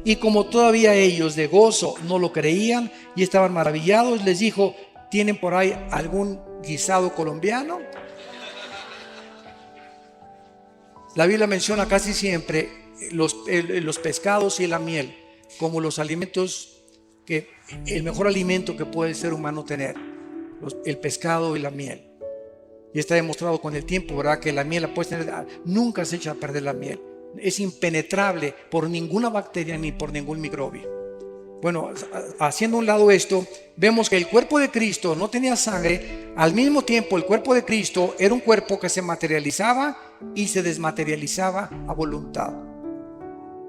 Y como todavía ellos de gozo no lo creían y estaban maravillados, les dijo: ¿tienen por ahí algún guisado colombiano? La Biblia menciona casi siempre los pescados y la miel como los alimentos el mejor alimento que puede el ser humano tener, el pescado y la miel. Y está demostrado con el tiempo, ¿verdad?, que la miel la puedes tener, nunca se echa a perder la miel. Es impenetrable por ninguna bacteria ni por ningún microbio. Bueno, haciendo a un lado esto, vemos que el cuerpo de Cristo no tenía sangre. Al mismo tiempo, el cuerpo de Cristo era un cuerpo que se materializaba y se desmaterializaba a voluntad.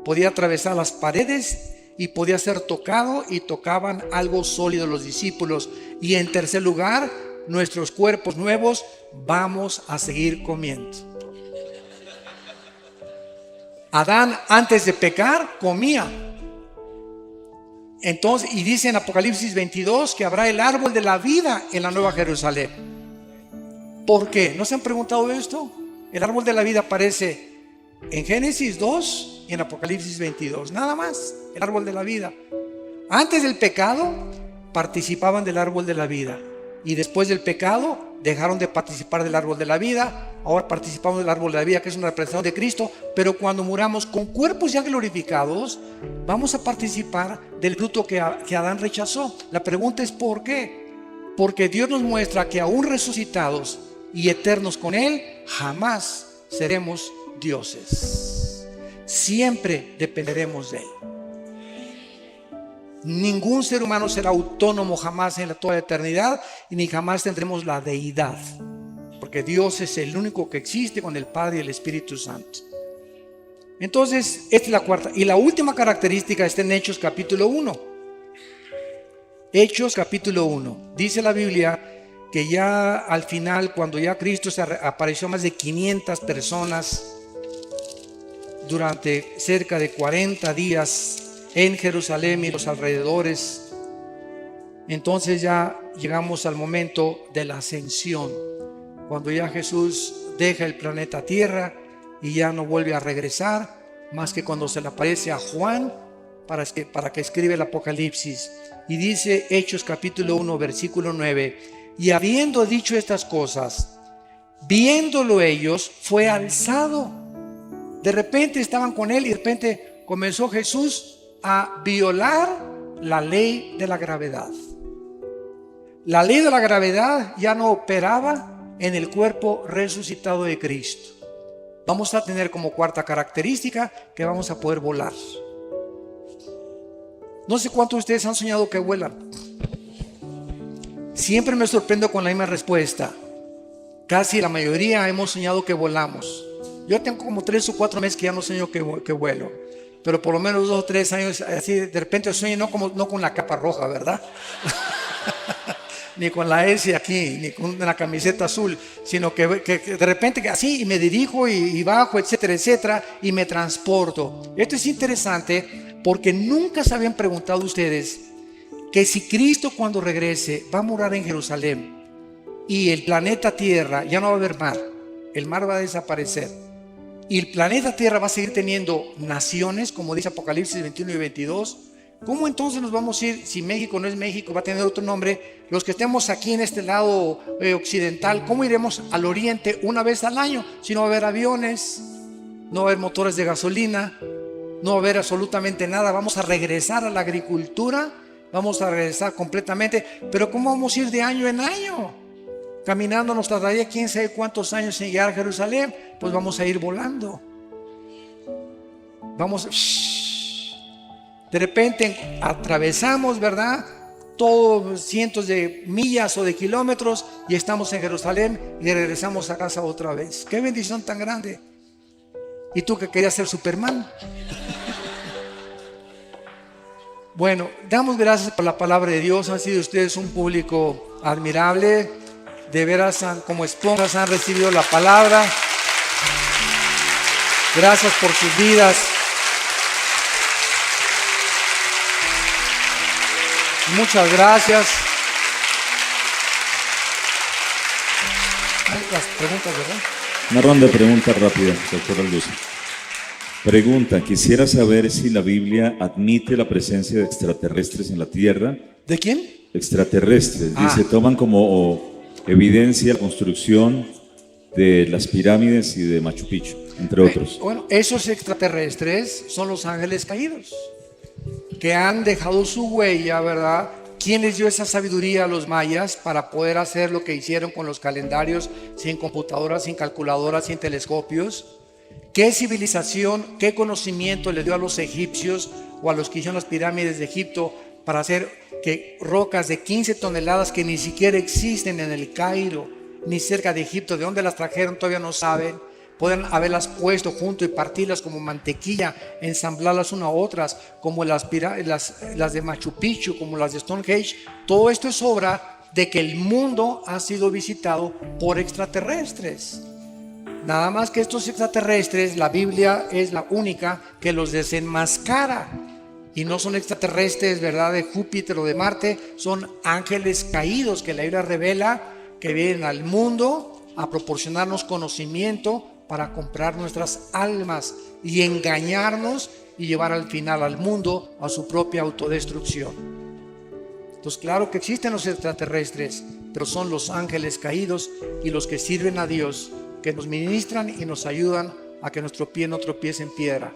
Podía atravesar las paredes y podía ser tocado, y tocaban algo sólido los discípulos. Y en tercer lugar, nuestros cuerpos nuevos vamos a seguir comiendo. Adán, antes de pecar, comía. Entonces, y dice en Apocalipsis 22 que habrá el árbol de la vida en la Nueva Jerusalén. ¿Por qué? ¿No se han preguntado esto? El árbol de la vida aparece en Génesis 2 y en Apocalipsis 22, nada más. El árbol de la vida. Antes del pecado participaban del árbol de la vida, y después del pecado dejaron de participar del árbol de la vida. Ahora participamos del árbol de la vida, que es una representación de Cristo. Pero cuando muramos con cuerpos ya glorificados, vamos a participar del fruto que Adán rechazó. La pregunta es ¿por qué? Porque Dios nos muestra que aún resucitados y eternos con Él, jamás seremos dioses. Siempre dependeremos de Él. Ningún ser humano será autónomo jamás en toda la eternidad, y ni jamás tendremos la deidad, porque Dios es el único que existe con el Padre y el Espíritu Santo. Entonces, esta es la cuarta. Y la última característica está en Hechos capítulo 1. Hechos capítulo 1. Dice la Biblia que ya al final, cuando ya Cristo se apareció a más de 500 personas durante cerca de 40 días en Jerusalén y los alrededores, entonces ya llegamos al momento de la ascensión, cuando ya Jesús deja el planeta Tierra y ya no vuelve a regresar, más que cuando se le aparece a Juan para que escribe el Apocalipsis. Y dice Hechos capítulo 1 versículo 9: y habiendo dicho estas cosas, viéndolo ellos, fue alzado. De repente estaban con él y de repente comenzó Jesús a violar la ley de la gravedad. La ley de la gravedad ya no operaba en el cuerpo resucitado de Cristo. Vamos a tener como cuarta característica que vamos a poder volar. No sé cuántos de ustedes han soñado que vuelan. Siempre me sorprendo con la misma respuesta. Casi la mayoría hemos soñado que volamos. Yo tengo como 3 o 4 meses que ya no sueño que vuelo, pero por lo menos 2 o 3 años así de repente sueño, no con la capa roja, ¿verdad? Ni con la S aquí, ni con la camiseta azul, sino que de repente así me dirijo y bajo, etcétera, etcétera, y me transporto. Esto es interesante porque nunca se habían preguntado ustedes que si Cristo cuando regrese va a morar en Jerusalén y el planeta Tierra ya no va a haber mar, el mar va a desaparecer y el planeta Tierra va a seguir teniendo naciones, como dice Apocalipsis 21 y 22. ¿Cómo entonces nos vamos a ir si México no es México, va a tener otro nombre? Los que estemos aquí en este lado occidental, ¿cómo iremos al oriente una vez al año? Si no va a haber aviones, no va a haber motores de gasolina, no va a haber absolutamente nada. Vamos a regresar a la agricultura, vamos a regresar completamente. Pero ¿cómo vamos a ir de año en año? Caminando nos tardaría quién sabe cuántos años en llegar a Jerusalén. Pues vamos a ir volando. De repente atravesamos, ¿verdad?, todos cientos de millas o de kilómetros y estamos en Jerusalén y regresamos a casa otra vez. ¡Qué bendición tan grande! ¿Y tú que querías ser Superman? Bueno, damos gracias por la palabra de Dios. Han sido ustedes un público admirable. De veras, como esponjas han recibido la palabra. Gracias por sus vidas. Muchas gracias. Hay las preguntas, ¿verdad? Una ronda de preguntas rápidas, doctor Alducin. Pregunta: quisiera saber si la Biblia admite la presencia de extraterrestres en la Tierra. ¿De quién? Extraterrestres. Dice, toman como evidencia la construcción de las pirámides y de Machu Picchu, entre otros. Bueno, esos extraterrestres son los ángeles caídos, que han dejado su huella, ¿verdad? ¿Quién les dio esa sabiduría a los mayas para poder hacer lo que hicieron con los calendarios, sin computadoras, sin calculadoras, sin telescopios? ¿Qué civilización, qué conocimiento le dio a los egipcios o a los que hicieron las pirámides de Egipto para hacer que rocas de 15 toneladas que ni siquiera existen en el Cairo, ni cerca de Egipto, de dónde las trajeron todavía no saben, pueden haberlas puesto junto y partirlas como mantequilla, ensamblarlas una a otras, como las de Machu Picchu, como las de Stonehenge? Todo esto es obra de que el mundo ha sido visitado por extraterrestres. Nada más que estos extraterrestres, la Biblia es la única que los desenmascara. Y no son extraterrestres, ¿verdad?, de Júpiter o de Marte, son ángeles caídos que la Biblia revela que vienen al mundo a proporcionarnos conocimiento para comprar nuestras almas y engañarnos y llevar al final al mundo a su propia autodestrucción. Entonces, claro que existen los extraterrestres, pero son los ángeles caídos y los que sirven a Dios, que nos ministran y nos ayudan a que nuestro pie no tropiece en piedra.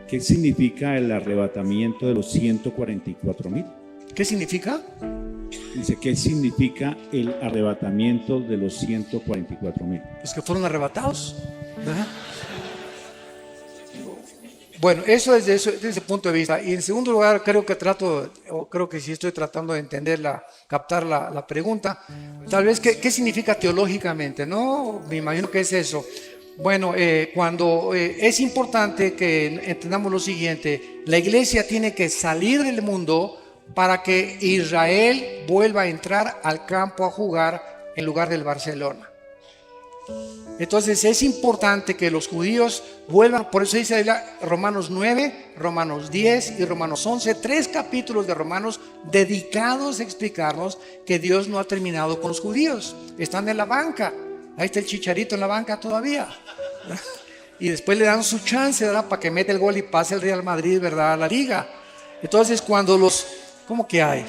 ¿Qué significa el arrebatamiento de los 144,000? ¿Qué significa? Dice, ¿qué significa el arrebatamiento de los 144,000? Pues que fueron arrebatados, ¿verdad? Bueno, eso desde ese punto de vista. Y en segundo lugar, creo que sí estoy tratando de captar la pregunta. Tal vez, ¿qué significa teológicamente? ¿No? Me imagino que es eso. Bueno, es importante que entendamos lo siguiente. La iglesia tiene que salir del mundo para que Israel vuelva a entrar al campo a jugar en lugar del Barcelona. Entonces es importante que los judíos vuelvan, por eso dice Romanos 9, Romanos 10 y Romanos 11, 3 capítulos de Romanos dedicados a explicarnos que Dios no ha terminado con los judíos, están en la banca, ahí está el Chicharito en la banca todavía, y después le dan su chance, ¿verdad? Para que meta el gol y pase el Real Madrid, ¿verdad? A la liga. Entonces ¿cómo que hay?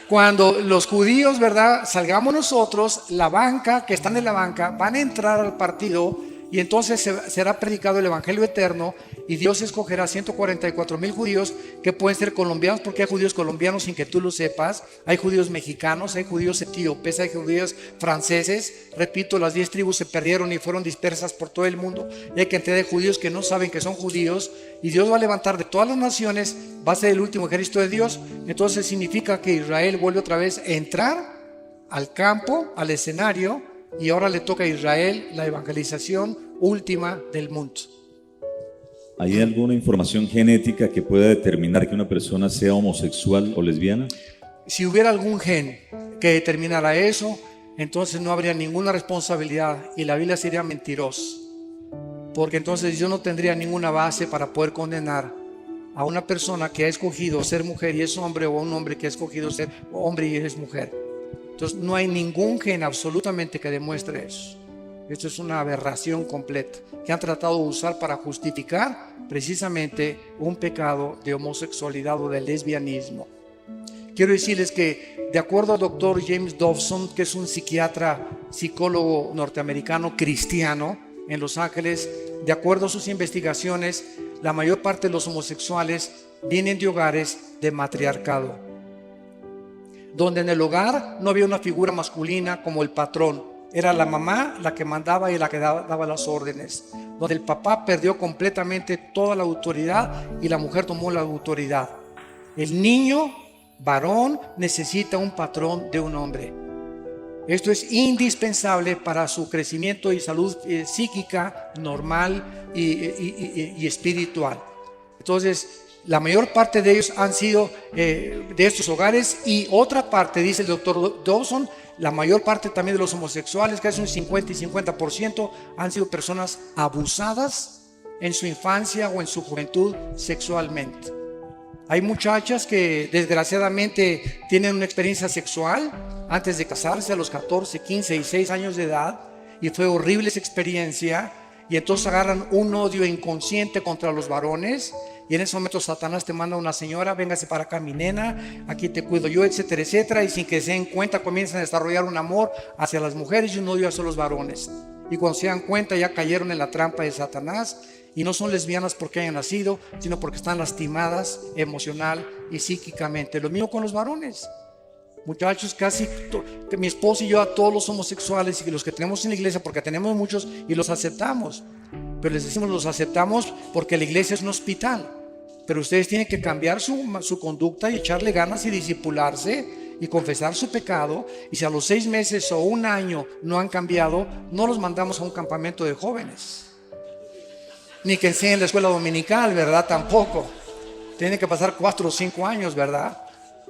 Cuando los judíos, ¿verdad? Salgamos nosotros, la banca, que están en la banca, van a entrar al partido y entonces será predicado el Evangelio eterno y Dios escogerá 144,000 judíos que pueden ser colombianos, porque hay judíos colombianos sin que tú lo sepas, hay judíos mexicanos, hay judíos etíopes, hay judíos franceses. Repito, las 10 tribus se perdieron y fueron dispersas por todo el mundo y hay cantidad de judíos que no saben que son judíos y Dios va a levantar de todas las naciones, va a ser el último ejército de Dios. Entonces significa que Israel vuelve otra vez a entrar al campo, al escenario, y ahora le toca a Israel la evangelización última del mundo. ¿Hay alguna información genética que pueda determinar que una persona sea homosexual o lesbiana? Si hubiera algún gen que determinara eso, entonces no habría ninguna responsabilidad y la Biblia sería mentirosa, porque entonces yo no tendría ninguna base para poder condenar a una persona que ha escogido ser mujer y es hombre, o a un hombre que ha escogido ser hombre y es mujer. Entonces no hay ningún gen absolutamente que demuestre eso. Esto es una aberración completa que han tratado de usar para justificar precisamente un pecado de homosexualidad o de lesbianismo. Quiero decirles que de acuerdo al doctor James Dobson, que es un psiquiatra, psicólogo norteamericano cristiano en Los Ángeles, de acuerdo a sus investigaciones, la mayor parte de los homosexuales vienen de hogares de matriarcado, donde en el hogar no había una figura masculina como el patrón, era la mamá la que mandaba y la que daba las órdenes, donde el papá perdió completamente toda la autoridad y la mujer tomó la autoridad. El niño varón necesita un patrón de un hombre. Esto es indispensable para su crecimiento y salud psíquica normal y espiritual. Entonces, la mayor parte de ellos han sido de estos hogares, y otra parte, dice el doctor Dawson, la mayor parte también de los homosexuales, casi un 50 y 50%, han sido personas abusadas en su infancia o en su juventud sexualmente. Hay muchachas que desgraciadamente tienen una experiencia sexual antes de casarse a los 14, 15 y 6 años de edad, y fue horrible esa experiencia, y entonces agarran un odio inconsciente contra los varones, y en ese momento Satanás te manda a una señora: véngase para acá mi nena, aquí te cuido yo, etcétera, etcétera, y sin que se den cuenta comienzan a desarrollar un amor hacia las mujeres y un odio hacia los varones, y cuando se dan cuenta ya cayeron en la trampa de Satanás, y no son lesbianas porque hayan nacido, sino porque están lastimadas emocional y psíquicamente. Lo mismo con los varones. Muchachos, que mi esposo y yo, a todos los homosexuales y los que tenemos en la iglesia, porque tenemos muchos y los aceptamos, pero les decimos los aceptamos porque la iglesia es un hospital, pero ustedes tienen que cambiar su conducta y echarle ganas y discipularse y confesar su pecado, y si a los 6 meses o un año no han cambiado, no los mandamos a un campamento de jóvenes, ni que enseñen la escuela dominical, ¿verdad? Tampoco. Tienen que pasar 4 o 5 años, ¿verdad?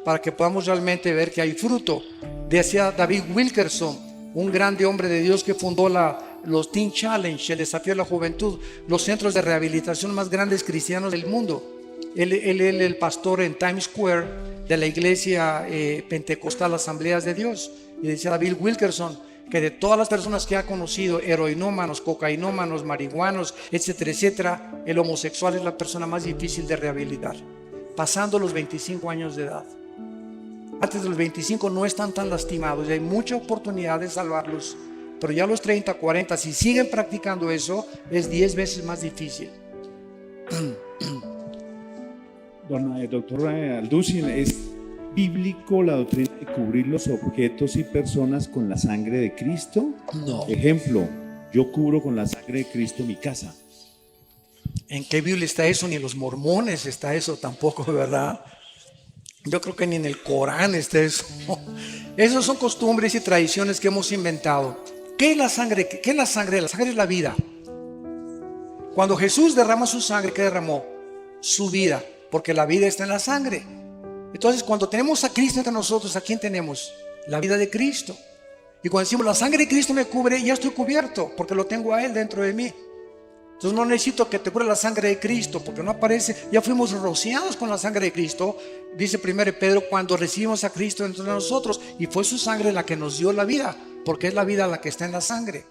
Para que podamos realmente ver que hay fruto. Decía David Wilkerson, un grande hombre de Dios que fundó los Teen Challenge, el desafío de la juventud, los centros de rehabilitación más grandes cristianos del mundo. Él el pastor en Times Square de la iglesia pentecostal Asambleas de Dios. Y decía David Wilkerson que de todas las personas que ha conocido, heroinómanos, cocainómanos, marihuanos, etcétera, etcétera, el homosexual es la persona más difícil de rehabilitar, pasando los 25 años de edad. Antes de los 25 no están tan lastimados y hay mucha oportunidad de salvarlos, pero ya a los 30, 40, si siguen practicando eso, es 10 veces más difícil. Doctor Alducin, ¿es bíblico la doctrina de cubrir los objetos y personas con la sangre de Cristo? No. Ejemplo, yo cubro con la sangre de Cristo mi casa. ¿En qué Biblia está eso? Ni en los mormones está eso tampoco, ¿verdad? Yo creo que ni en el Corán está eso. Esas son costumbres y tradiciones que hemos inventado. ¿Qué es la sangre? ¿Qué es la sangre? La sangre es la vida. Cuando Jesús derrama su sangre, ¿qué derramó? Su vida, porque la vida está en la sangre. Entonces, cuando tenemos a Cristo entre nosotros, ¿a quién tenemos? La vida de Cristo. Y cuando decimos, la sangre de Cristo me cubre, ya estoy cubierto, porque lo tengo a Él dentro de mí. Entonces no necesito que te cubra la sangre de Cristo, porque no aparece, ya fuimos rociados con la sangre de Cristo. Dice 1 Pedro, cuando recibimos a Cristo dentro de nosotros, y fue su sangre la que nos dio la vida, porque es la vida la que está en la sangre.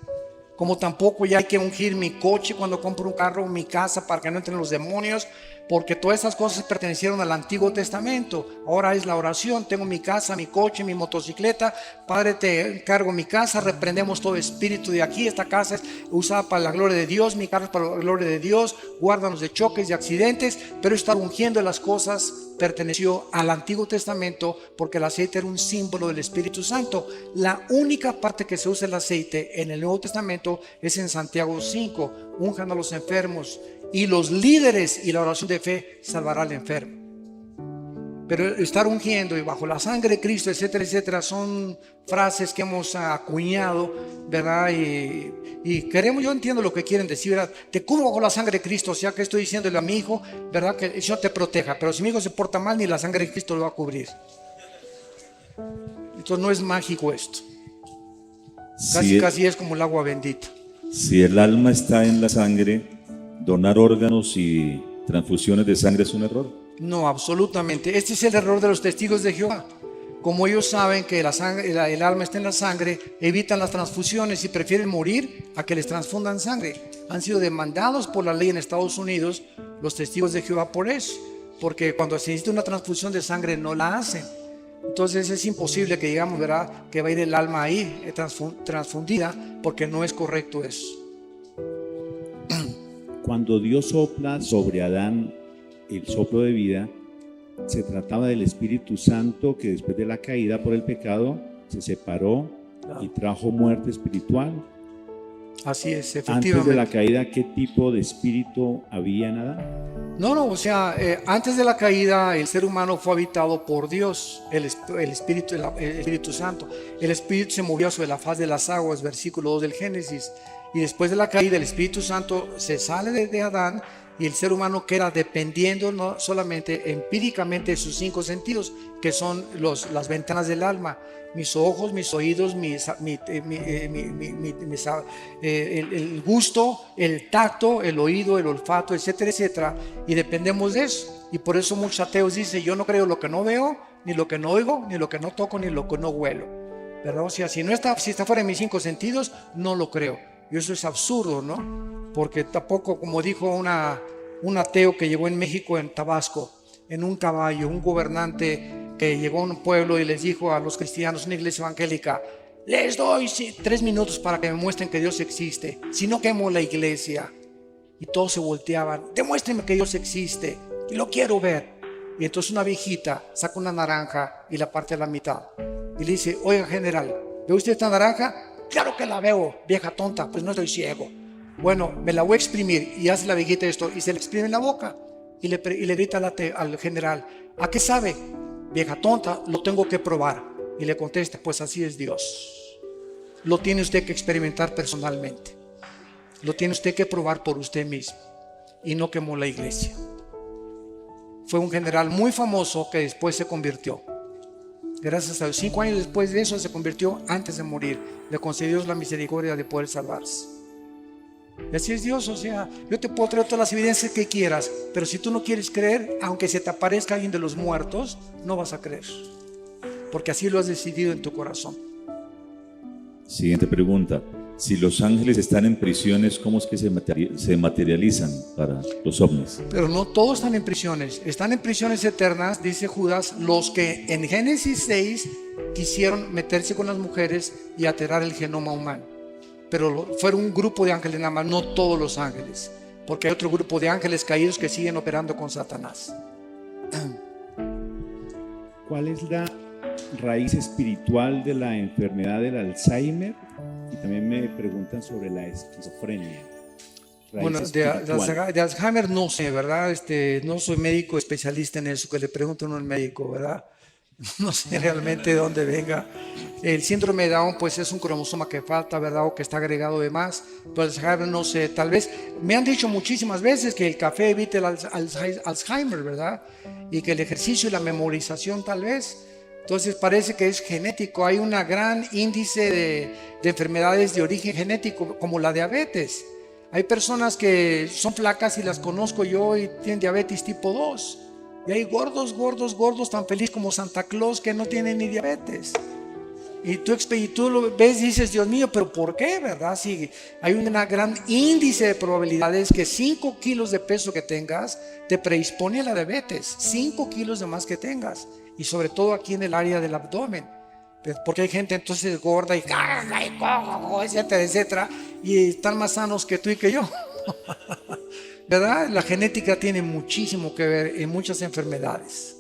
Como tampoco ya hay que ungir mi coche cuando compro un carro, mi casa, para que no entren los demonios, porque todas esas cosas pertenecieron al Antiguo Testamento. Ahora es la oración. Tengo mi casa, mi coche, mi motocicleta. Padre, te encargo mi casa. Reprendemos todo espíritu de aquí. Esta casa es usada para la gloria de Dios. Mi carro es para la gloria de Dios. Guárdanos de choques y accidentes. Pero estar ungiendo las cosas perteneció al Antiguo Testamento, porque el aceite era un símbolo del Espíritu Santo. La única parte que se usa el aceite en el Nuevo Testamento es en Santiago 5. Unjan a los enfermos, y los líderes y la oración de fe salvará al enfermo. Pero estar ungiendo y bajo la sangre de Cristo, etcétera, etcétera, son frases que hemos acuñado, ¿verdad? Y queremos, yo entiendo lo que quieren decir, ¿verdad? Te cubro bajo la sangre de Cristo, o sea que estoy diciéndole a mi hijo, ¿verdad? Que el Señor te proteja, pero si mi hijo se porta mal, ni la sangre de Cristo lo va a cubrir. Entonces no es mágico esto. Casi es como el agua bendita. Si el alma está en la sangre, donar órganos y transfusiones de sangre es un error. No, absolutamente. Este es el error de los testigos de Jehová. Como ellos saben que la sangre, el alma está en la sangre, evitan las transfusiones y prefieren morir a que les transfundan sangre. Han sido demandados por la ley en Estados Unidos los testigos de Jehová por eso, porque cuando se necesita una transfusión de sangre no la hacen. Entonces es imposible que digamos, ¿verdad?, que va a ir el alma ahí transfundida, porque no es correcto eso. Cuando Dios sopla sobre Adán el soplo de vida, se trataba del Espíritu Santo que después de la caída por el pecado se separó y trajo muerte espiritual. Así es, efectivamente. Antes de la caída, ¿qué tipo de espíritu había en Adán? No, o sea, antes de la caída el ser humano fue habitado por Dios, el Espíritu Santo. El Espíritu se movió sobre la faz de las aguas, versículo 2 del Génesis. Y después de la caída el Espíritu Santo se sale de Adán, y el ser humano queda dependiendo no solamente empíricamente de sus 5 sentidos, que son las ventanas del alma: mis ojos, mis oídos, el gusto, el tacto, el oído, el olfato, etcétera, etcétera. Y dependemos de eso. Y por eso muchos ateos dicen: yo no creo lo que no veo, ni lo que no oigo, ni lo que no toco, ni lo que no huelo, ¿verdad? O sea, si está fuera de mis 5 sentidos, no lo creo. Y eso es absurdo, ¿no? Porque tampoco, como dijo un ateo que llegó en México, en Tabasco, en un caballo, un gobernante que llegó a un pueblo y les dijo a los cristianos, una iglesia evangélica: les doy 3 minutos para que me muestren que Dios existe, si no quemo la iglesia. Y todos se volteaban: demuéstrenme que Dios existe, y lo quiero ver. Y entonces una viejita saca una naranja y la parte a la mitad y le dice: oiga, general, ¿ve usted esta naranja? Claro que la veo, vieja tonta, pues no estoy ciego. Bueno, me la voy a exprimir. Y hace la viejita esto y se le exprime en la boca y le grita al general: ¿a qué sabe? Vieja tonta, lo tengo que probar. Y le contesta: pues así es Dios. Lo tiene usted que experimentar personalmente. Lo tiene usted que probar por usted mismo. Y no quemó la iglesia. Fue un general muy famoso que después se convirtió. Gracias a Dios, 5 años después de eso se convirtió antes de morir. Le concedió Dios la misericordia de poder salvarse. Y así es Dios. O sea, yo te puedo traer todas las evidencias que quieras, pero si tú no quieres creer, aunque se te aparezca alguien de los muertos, no vas a creer, porque así lo has decidido en tu corazón. Siguiente pregunta: si los ángeles están en prisiones, ¿cómo es que se materializan para los ovnis? Pero no todos están en prisiones. Están en prisiones eternas, dice Judas, los que en Génesis 6 quisieron meterse con las mujeres y alterar el genoma humano. Pero fueron un grupo de ángeles nada más, no todos los ángeles, porque hay otro grupo de ángeles caídos que siguen operando con Satanás. ¿Cuál es la raíz espiritual de la enfermedad del Alzheimer? Y también me preguntan sobre la esquizofrenia. Bueno, de Alzheimer no sé, ¿verdad? No soy médico especialista en eso, que le pregunto a uno al médico, ¿verdad? No sé realmente de dónde venga. El síndrome de Down, pues es un cromosoma que falta, ¿verdad? O que está agregado de más. Pero Alzheimer, no sé, tal vez. Me han dicho muchísimas veces que el café evita el Alzheimer, ¿verdad? Y que el ejercicio y la memorización, tal vez. Entonces parece que es genético. Hay un gran índice de enfermedades de origen genético, como la diabetes. Hay personas que son flacas y las conozco yo y tienen diabetes tipo 2. Y hay gordos, tan feliz como Santa Claus que no tienen ni diabetes. Y tú lo ves y dices, Dios mío, pero ¿por qué, verdad? Sí, hay un gran índice de probabilidades que 5 kilos de peso que tengas te predispone a la diabetes. 5 kilos de más que tengas. Y sobre todo aquí en el área del abdomen. Porque hay gente entonces gorda y etcétera, etcétera. Y están más sanos que tú y que yo. ¿Verdad? La genética tiene muchísimo que ver en muchas enfermedades.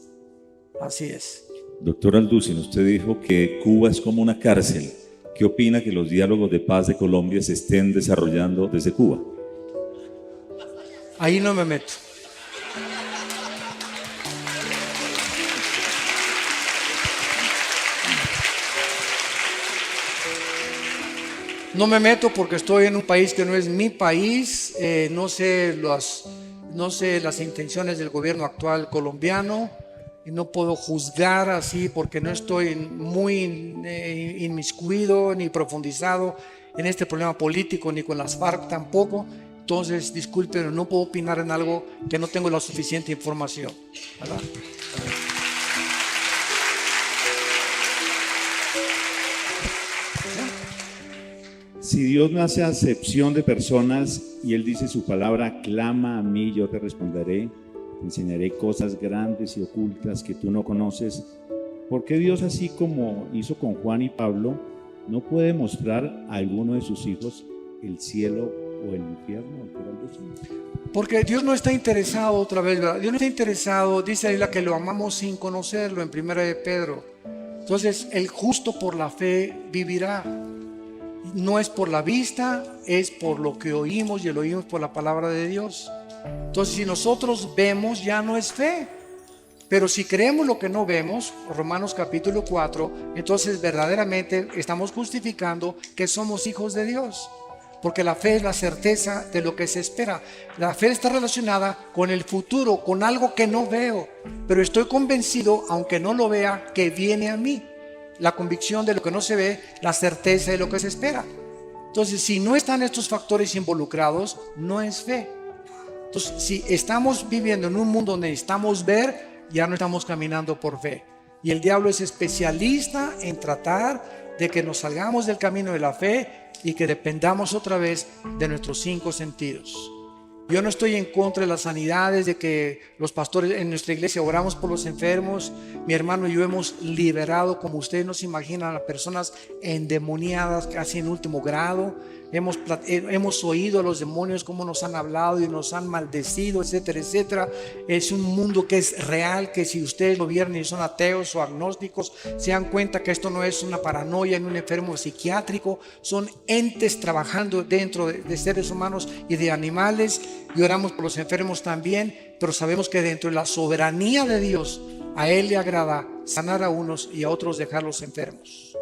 Así es. Doctor Alducin, usted dijo que Cuba es como una cárcel. ¿Qué opina que los diálogos de paz de Colombia se estén desarrollando desde Cuba? Ahí no me meto. No me meto porque estoy en un país que no es mi país. No sé las intenciones del gobierno actual colombiano y no puedo juzgar así porque no estoy muy inmiscuido ni profundizado en este problema político ni con las FARC tampoco. Entonces, disculpen, no puedo opinar en algo que no tengo la suficiente información, ¿verdad? Si Dios no hace acepción de personas y Él dice su palabra, clama a mí, yo te responderé, te enseñaré cosas grandes y ocultas que tú no conoces, ¿por qué Dios, así como hizo con Juan y Pablo, no puede mostrar a alguno de sus hijos el cielo o el infierno? Porque Dios no está interesado, otra vez, ¿verdad? Dios no está interesado, dice la Biblia, que lo amamos sin conocerlo, en 1 de Pedro. Entonces, el justo por la fe vivirá. No es por la vista, es por lo que oímos, y lo oímos por la palabra de Dios. Entonces, si nosotros vemos, ya no es fe. Pero si creemos lo que no vemos, Romanos capítulo 4, entonces verdaderamente estamos justificando que somos hijos de Dios. Porque la fe es la certeza de lo que se espera. La fe está relacionada con el futuro, con algo que no veo, pero estoy convencido, aunque no lo vea, que viene a mí. La convicción de lo que no se ve, la certeza de lo que se espera. Entonces, si no están estos factores involucrados, no es fe. Entonces, si estamos viviendo en un mundo donde necesitamos ver, ya no estamos caminando por fe. Y el diablo es especialista en tratar de que nos salgamos del camino de la fe y que dependamos otra vez de nuestros 5 sentidos. Yo no estoy en contra de las sanidades, de que los pastores en nuestra iglesia oramos por los enfermos. Mi hermano y yo hemos liberado, como ustedes no se imaginan, a personas endemoniadas casi en último grado. Hemos oído a los demonios cómo nos han hablado y nos han maldecido, etcétera, etcétera. Es un mundo que es real, que si ustedes lo vieron y son ateos o agnósticos, se dan cuenta que esto no es una paranoia en un enfermo psiquiátrico. Son entes trabajando dentro de seres humanos y de animales. Y oramos por los enfermos también, pero sabemos que dentro de la soberanía de Dios, a Él le agrada sanar a unos y a otros dejarlos enfermos.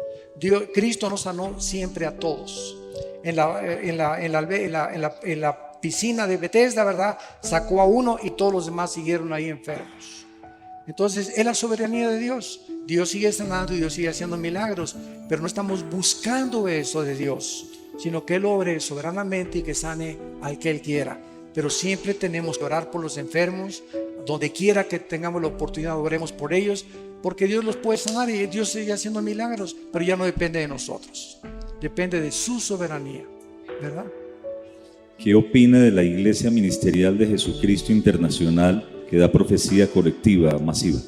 Cristo nos sanó siempre a todos. En la piscina de Bethesda, ¿verdad? Sacó a uno y todos los demás siguieron ahí enfermos. Entonces es la soberanía de Dios. Dios sigue sanando y Dios sigue haciendo milagros, pero no estamos buscando eso de Dios, sino que Él obre soberanamente y que sane al que Él quiera. Pero siempre tenemos que orar por los enfermos. Donde quiera que tengamos la oportunidad, oremos por ellos, porque Dios los puede sanar y Dios sigue haciendo milagros, pero ya no depende de nosotros, depende de su soberanía, ¿verdad? ¿Qué opina de la Iglesia Ministerial de Jesucristo Internacional que da profecía colectiva masiva?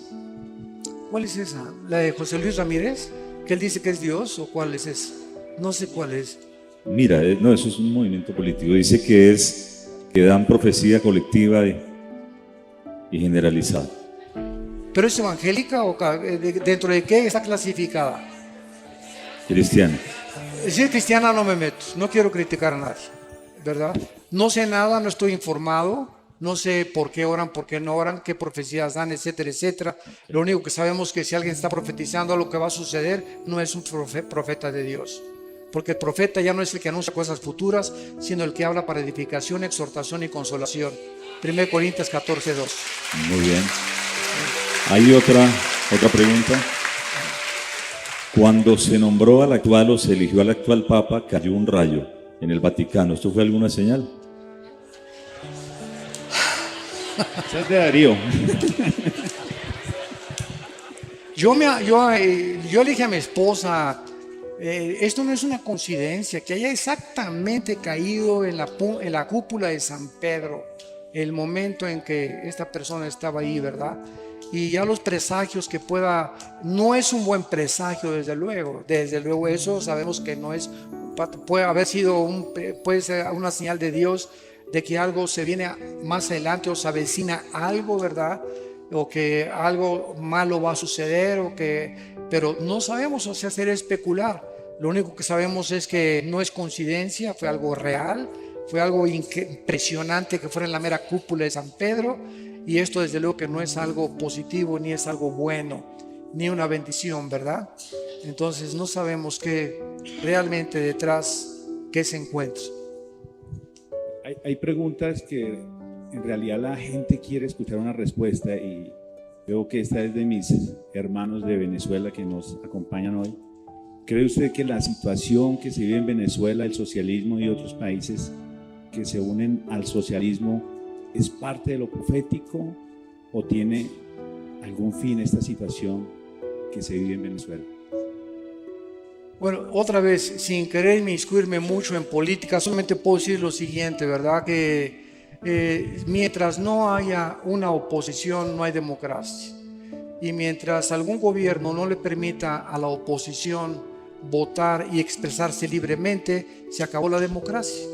¿Cuál es esa? ¿La de José Luis Ramírez? ¿Que él dice que es Dios? ¿O cuál es esa? No sé cuál es. Mira, no, eso es un movimiento político. Dice que dan profecía colectiva y generalizada. ¿Pero es evangélica o dentro de qué está clasificada? Cristiana. Si es cristiana no me meto, no quiero criticar a nadie. ¿verdad? No sé nada, no estoy informado, no sé por qué oran, por qué no oran, qué profecías dan, etcétera, etcétera. Lo único que sabemos es que si alguien está profetizando lo que va a suceder, no es un profeta de Dios. Porque el profeta ya no es el que anuncia cosas futuras, sino el que habla para edificación, exhortación y consolación. 1 Corintios 14:2. Muy bien. Hay otra pregunta. Cuando se nombró al actual o se eligió al actual Papa, cayó un rayo en el Vaticano. ¿Esto fue alguna señal? Esa es de Darío. Yo le dije a mi esposa, esto no es una coincidencia, que haya exactamente caído en la cúpula de San Pedro, el momento en que esta persona estaba ahí, ¿verdad? Y ya los presagios que no es un buen presagio, desde luego eso sabemos que no es, puede ser una señal de Dios, de que algo se viene más adelante o se avecina algo, ¿verdad? O que algo malo va a suceder, pero no sabemos, o sea, hacer especular. Lo único que sabemos es que no es coincidencia, fue algo real, fue algo impresionante que fuera en la mera cúpula de San Pedro, y esto desde luego que no es algo positivo, ni es algo bueno, ni una bendición, ¿verdad? Entonces no sabemos qué realmente detrás, qué se encuentra. Hay preguntas que en realidad la gente quiere escuchar una respuesta, y veo que esta es de mis hermanos de Venezuela que nos acompañan hoy. ¿Cree usted que la situación que se vive en Venezuela, el socialismo y otros países que se unen al socialismo, es parte de lo profético o tiene algún fin esta situación que se vive en Venezuela? Bueno, otra vez, sin querer inmiscuirme mucho en política, solamente puedo decir lo siguiente, ¿verdad? Que mientras no haya una oposición, no hay democracia. Y mientras algún gobierno no le permita a la oposición votar y expresarse libremente, se acabó la democracia.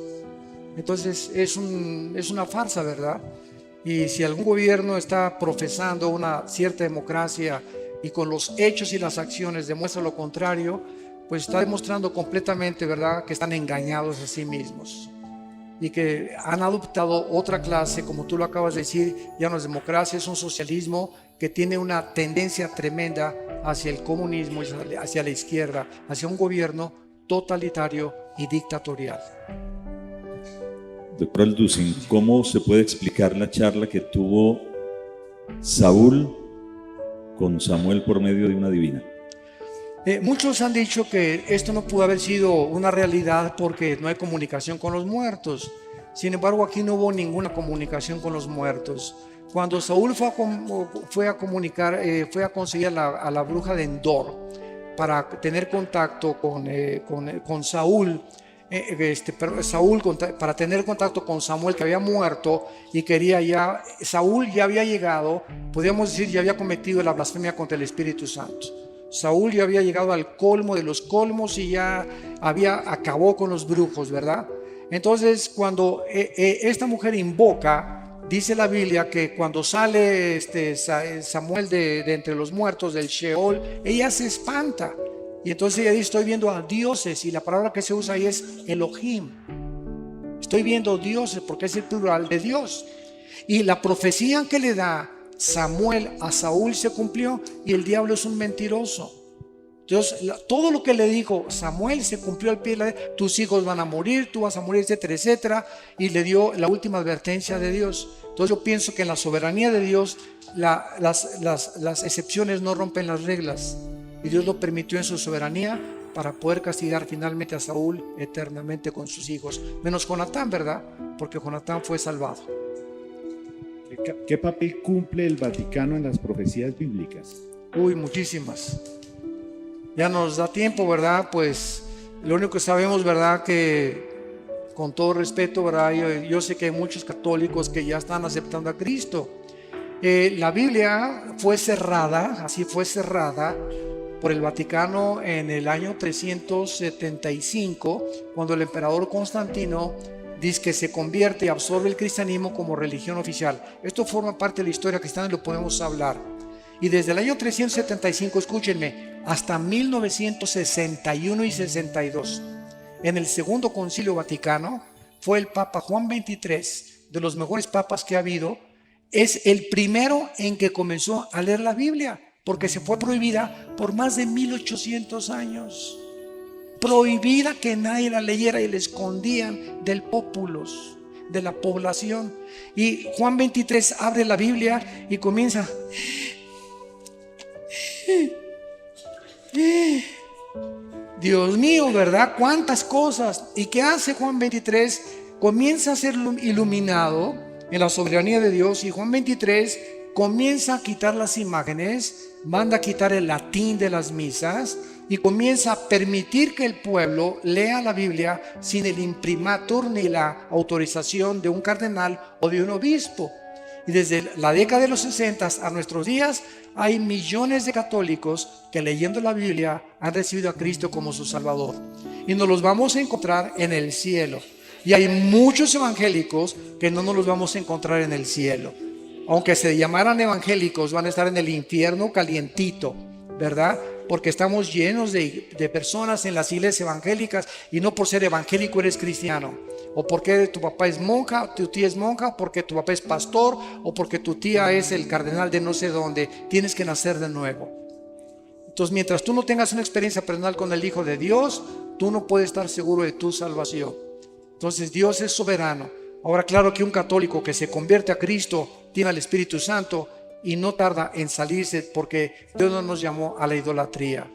Entonces es una farsa, ¿verdad? Y si algún gobierno está profesando una cierta democracia y con los hechos y las acciones demuestra lo contrario, pues está demostrando completamente, ¿verdad?, que están engañados a sí mismos y que han adoptado otra clase, como tú lo acabas de decir, ya no es democracia, es un socialismo que tiene una tendencia tremenda hacia el comunismo, hacia la izquierda, hacia un gobierno totalitario y dictatorial. Doctor Alducin, ¿cómo se puede explicar la charla que tuvo Saúl con Samuel por medio de una divina? Muchos han dicho que esto no pudo haber sido una realidad porque no hay comunicación con los muertos. Sin embargo, aquí no hubo ninguna comunicación con los muertos. Cuando Saúl fue a conseguir a la bruja de Endor para tener contacto con Saúl, para tener contacto con Samuel, que había muerto, y Saúl ya había llegado, podríamos decir, ya había cometido la blasfemia contra el Espíritu Santo. Saúl ya había llegado al colmo de los colmos y ya acabó con los brujos, ¿verdad? Entonces, cuando esta mujer invoca, dice la Biblia que cuando sale Samuel de entre los muertos del Sheol, ella se espanta. Y entonces ella dice: estoy viendo a dioses, y la palabra que se usa ahí es Elohim. Estoy viendo dioses porque es el plural de Dios. Y la profecía que le da Samuel a Saúl se cumplió, y el diablo es un mentiroso. Entonces todo lo que le dijo Samuel se cumplió al pie de la letra. Tus hijos van a morir, tú vas a morir, etcétera, etcétera. Y le dio la última advertencia de Dios. Entonces yo pienso que en la soberanía de Dios las excepciones no rompen las reglas, y Dios lo permitió en su soberanía para poder castigar finalmente a Saúl eternamente con sus hijos, menos Jonatán, ¿verdad? Porque Jonatán fue salvado. ¿Qué papel cumple el Vaticano en las profecías bíblicas? Muchísimas. Ya nos da tiempo, ¿verdad? Pues lo único que sabemos, ¿verdad?, que con todo respeto, ¿verdad?, yo sé que hay muchos católicos que ya están aceptando a Cristo. La Biblia fue cerrada por el Vaticano en el año 375, cuando el emperador Constantino dice que se convierte y absorbe el cristianismo como religión oficial. Esto forma parte de la historia cristiana y lo podemos hablar. Y desde el año 375, escúchenme, hasta 1961 y 62, en el Segundo Concilio Vaticano, fue el Papa Juan XXIII, de los mejores papas que ha habido. Es el primero en que comenzó a leer la Biblia, porque se fue prohibida por más de 1800 años. Prohibida, que nadie la leyera, y la escondían del populus, de la población. Y Juan 23 abre la Biblia y comienza: Dios mío, ¿verdad? ¿Cuántas cosas? ¿Y qué hace Juan 23? Comienza a ser iluminado en la soberanía de Dios, y Juan 23 comienza a quitar las imágenes, manda a quitar el latín de las misas y comienza a permitir que el pueblo lea la Biblia sin el imprimatur ni la autorización de un cardenal o de un obispo. Y desde la década de los 60 a nuestros días hay millones de católicos que, leyendo la Biblia, han recibido a Cristo como su Salvador. Y nos los vamos a encontrar en el cielo. Y hay muchos evangélicos que no nos los vamos a encontrar en el cielo. Aunque se llamaran evangélicos, van a estar en el infierno calientito, ¿verdad? Porque estamos llenos de personas en las iglesias evangélicas, y no por ser evangélico eres cristiano, o porque tu papá es monja, tu tía es monja, o porque tu papá es pastor, o porque tu tía es el cardenal de no sé dónde. Tienes que nacer de nuevo. Entonces, mientras tú no tengas una experiencia personal con el Hijo de Dios, tú no puedes estar seguro de tu salvación. Entonces, Dios es soberano. Ahora, claro que un católico que se convierte a Cristo tiene al Espíritu Santo y no tarda en salirse, porque Dios no nos llamó a la idolatría.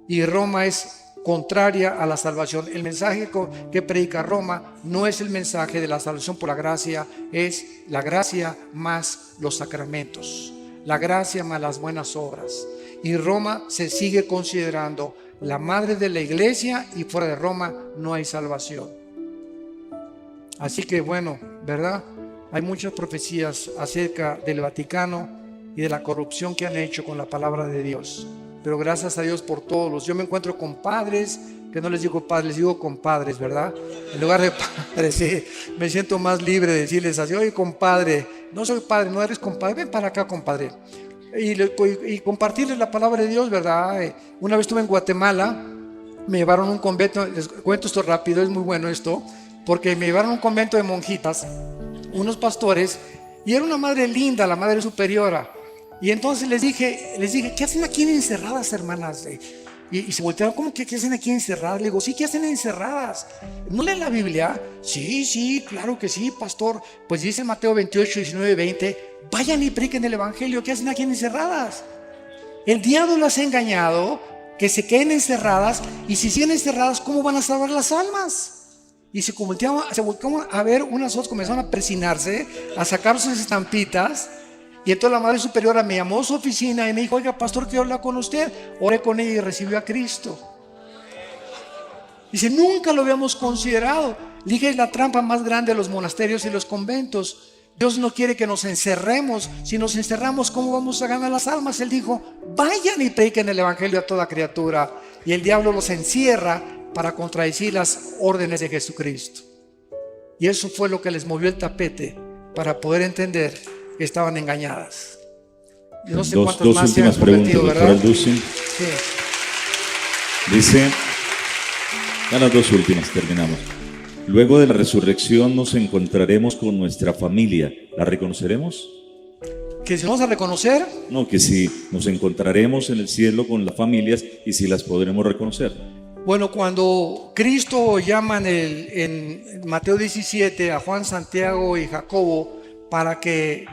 Y Roma es contraria a la salvación. El mensaje que predica Roma no es el mensaje de la salvación por la gracia, es la gracia más los sacramentos, la gracia más las buenas obras. Y Roma se sigue considerando la madre de la iglesia, y fuera de Roma no hay salvación. Así que bueno, ¿verdad? Hay muchas profecías acerca del Vaticano y de la corrupción que han hecho con la palabra de Dios. Pero gracias a Dios por todos. Yo me encuentro con padres, que no les digo padres, les digo compadres, ¿verdad? En lugar de padres, sí, me siento más libre de decirles así: oye, compadre, no soy padre, no eres compadre, ven para acá, compadre. Y compartirles la palabra de Dios, ¿verdad? Una vez estuve en Guatemala, me llevaron a un convento. Les cuento esto rápido, es muy bueno esto, porque me llevaron a un convento de monjitas, unos pastores, y era una madre linda, la madre superiora. Y entonces les dije, ¿qué hacen aquí encerradas, hermanas? Y se voltearon: ¿cómo que qué hacen aquí encerradas? Le digo: sí, ¿qué hacen encerradas? ¿No leen la Biblia? Sí, claro que sí, pastor. Pues dice Mateo 28, 19, 20, vayan y prediquen el evangelio. ¿Qué hacen aquí encerradas? El diablo las ha engañado, que se queden encerradas, y si siguen encerradas, ¿cómo van a salvar las almas? Y se volteaban a ver unas otras, comenzaron a persinarse, a sacar sus estampitas. Y entonces la madre superiora me llamó a su oficina y me dijo: oiga, pastor, quiero hablar con usted. Oré con ella y recibió a Cristo. Dice: nunca lo habíamos considerado. Le dije: es la trampa más grande de los monasterios y los conventos. Dios no quiere que nos encerremos. Si nos encerramos, ¿cómo vamos a ganar las almas? Él dijo: vayan y prediquen el evangelio a toda criatura. Y el diablo los encierra para contradecir las órdenes de Jesucristo. Y eso fue lo que les movió el tapete, para poder entender que estaban engañadas. Yo no sé cuántas dos más se han últimas preguntas, convertido, doctor ¿verdad? Alducin. Sí. Dice, a las dos últimas terminamos. Luego de la resurrección nos encontraremos con nuestra familia. ¿La reconoceremos? ¿Que si vamos a reconocer? No, que si nos encontraremos en el cielo con las familias y si las podremos reconocer. Bueno, cuando Cristo llama en Mateo 17 a Juan, Santiago y Jacobo para que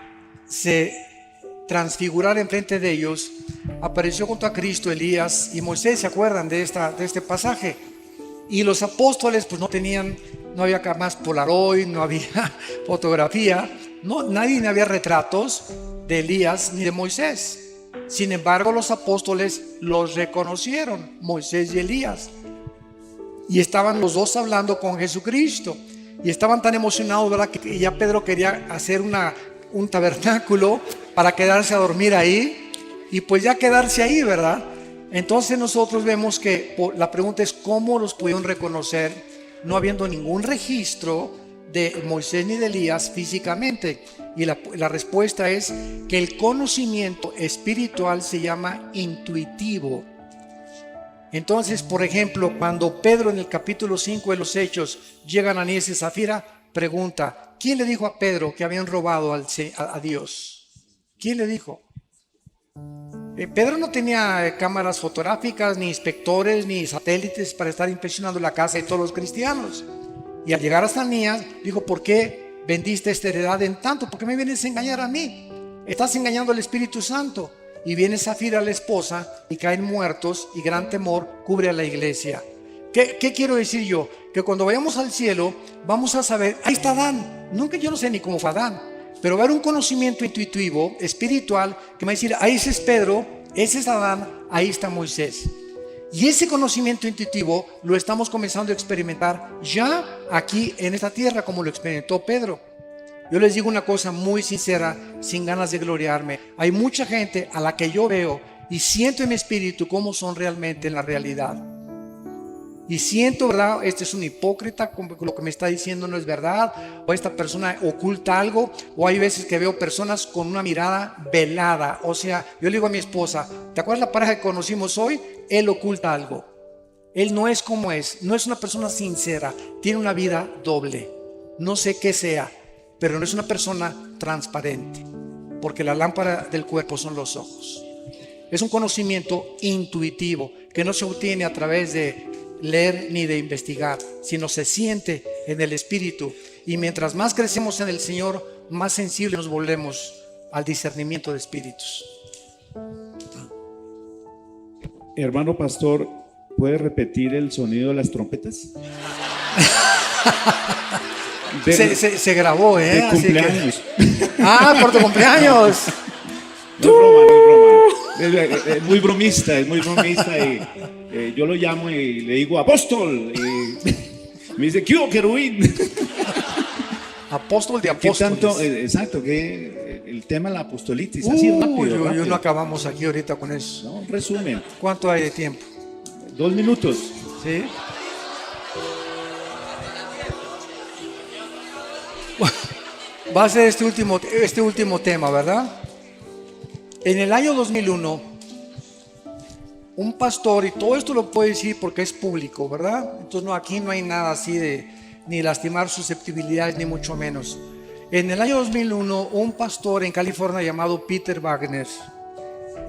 se transfigurara enfrente de ellos, apareció junto a Cristo Elías y Moisés. ¿Se acuerdan de este pasaje? Y los apóstoles pues no había más Polaroid, no había fotografía, nadie había retratos de Elías ni de Moisés. Sin embargo, los apóstoles los reconocieron, Moisés y Elías. Y estaban los dos hablando con Jesucristo. Y estaban tan emocionados, ¿verdad?, que ya Pedro quería hacer un tabernáculo para quedarse a dormir ahí. Y pues ya quedarse ahí, ¿verdad? Entonces nosotros vemos que la pregunta es: ¿cómo los pudieron reconocer, no habiendo ningún registro de Moisés ni de Elías físicamente? Y la respuesta es que el conocimiento espiritual se llama intuitivo. Entonces, por ejemplo, cuando Pedro en el capítulo 5 de los Hechos llega a Ananías y Zafira, pregunta, ¿quién le dijo a Pedro que habían robado a Dios? ¿Quién le dijo? Pedro no tenía cámaras fotográficas, ni inspectores, ni satélites para estar inspeccionando la casa de todos los cristianos. Y al llegar a Ananías, dijo, ¿por qué vendiste esta heredad en tanto? ¿Por qué me vienes a engañar a mí? Estás engañando al Espíritu Santo. Y viene Zafira, la esposa, y caen muertos, y gran temor cubre a la iglesia. ¿Qué quiero decir yo? Que cuando vayamos al cielo, vamos a saber, ahí está Adán. Nunca, yo no sé ni cómo fue Adán, pero va a haber un conocimiento intuitivo, espiritual, que me va a decir, ahí ese es Pedro, ese es Adán, ahí está Moisés. Y ese conocimiento intuitivo lo estamos comenzando a experimentar ya aquí en esta tierra, como lo experimentó Pedro. Yo les digo una cosa muy sincera, sin ganas de gloriarme. Hay mucha gente a la que yo veo y siento en mi espíritu cómo son realmente en la realidad. Y siento, ¿verdad? Este es un hipócrita, lo que me está diciendo no es verdad, o esta persona oculta algo, o hay veces que veo personas con una mirada velada. O sea, yo le digo a mi esposa, ¿te acuerdas la pareja que conocimos hoy? Él oculta algo. Él no es como es, no es una persona sincera, tiene una vida doble. No sé qué sea, pero no es una persona transparente, porque la lámpara del cuerpo son los ojos. Es un conocimiento intuitivo que no se obtiene a través de leer ni de investigar, sino se siente en el espíritu. Y mientras más crecemos en el Señor, más sensibles nos volvemos al discernimiento de espíritus. Hermano pastor, ¿puede repetir el sonido de las trompetas? Se grabó, de cumpleaños. Por tu cumpleaños. No es broma, no es broma. Es muy bromista y yo lo llamo y le digo apóstol y me dice, ¿qué hubo, querubín? Apóstol de ¿Qué apóstoles. tanto? Exacto, que el tema de la apostolitis, así rápido. Yo no acabamos aquí ahorita con eso. No, un resumen. ¿Cuánto hay de tiempo? 2 minutos. ¿Sí? Va a ser este último tema, ¿verdad? En el año 2001, un pastor, y todo esto lo puedo decir porque es público, ¿verdad? Entonces aquí no hay nada así de ni lastimar susceptibilidades, ni mucho menos. En el año 2001, un pastor en California llamado Peter Wagner,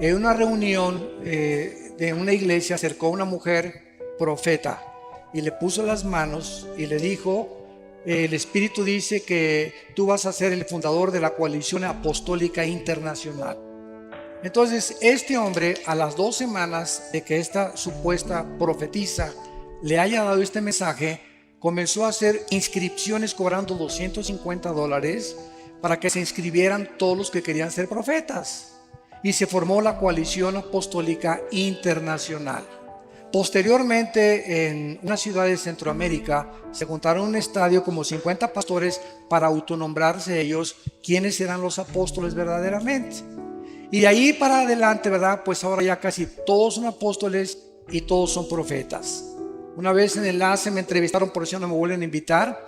en una reunión de una iglesia, acercó a una mujer profeta y le puso las manos y le dijo, el Espíritu dice que tú vas a ser el fundador de la Coalición Apostólica Internacional. Entonces este hombre, a las 2 semanas de que esta supuesta profetisa le haya dado este mensaje, comenzó a hacer inscripciones cobrando $250 para que se inscribieran todos los que querían ser profetas. Y se formó la Coalición Apostólica Internacional. Posteriormente, en una ciudad de Centroamérica, se juntaron en un estadio como 50 pastores para autonombrarse ellos quiénes eran los apóstoles verdaderamente. Y de ahí para adelante, ¿verdad? Pues ahora ya casi todos son apóstoles y todos son profetas. Una vez en Enlace me entrevistaron, por eso no me vuelven a invitar,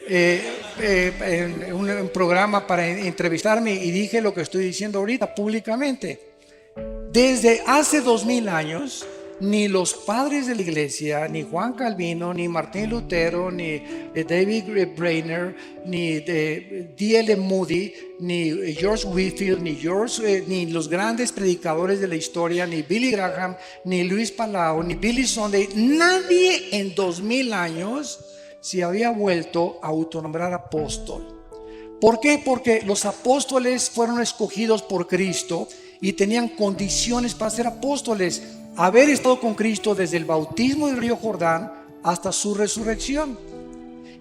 en un programa para entrevistarme, y dije lo que estoy diciendo ahorita públicamente. Desde hace 2000 años, ni los padres de la iglesia, ni Juan Calvino, ni Martín Lutero, ni David Brainerd, ni D.L. Moody, ni George Whitefield, ni los grandes predicadores de la historia, ni Billy Graham, ni Luis Palau, ni Billy Sunday, nadie en 2000 años se había vuelto a autonombrar apóstol. ¿Por qué? Porque los apóstoles fueron escogidos por Cristo y tenían condiciones para ser apóstoles. Haber estado con Cristo desde el bautismo del río Jordán hasta su resurrección.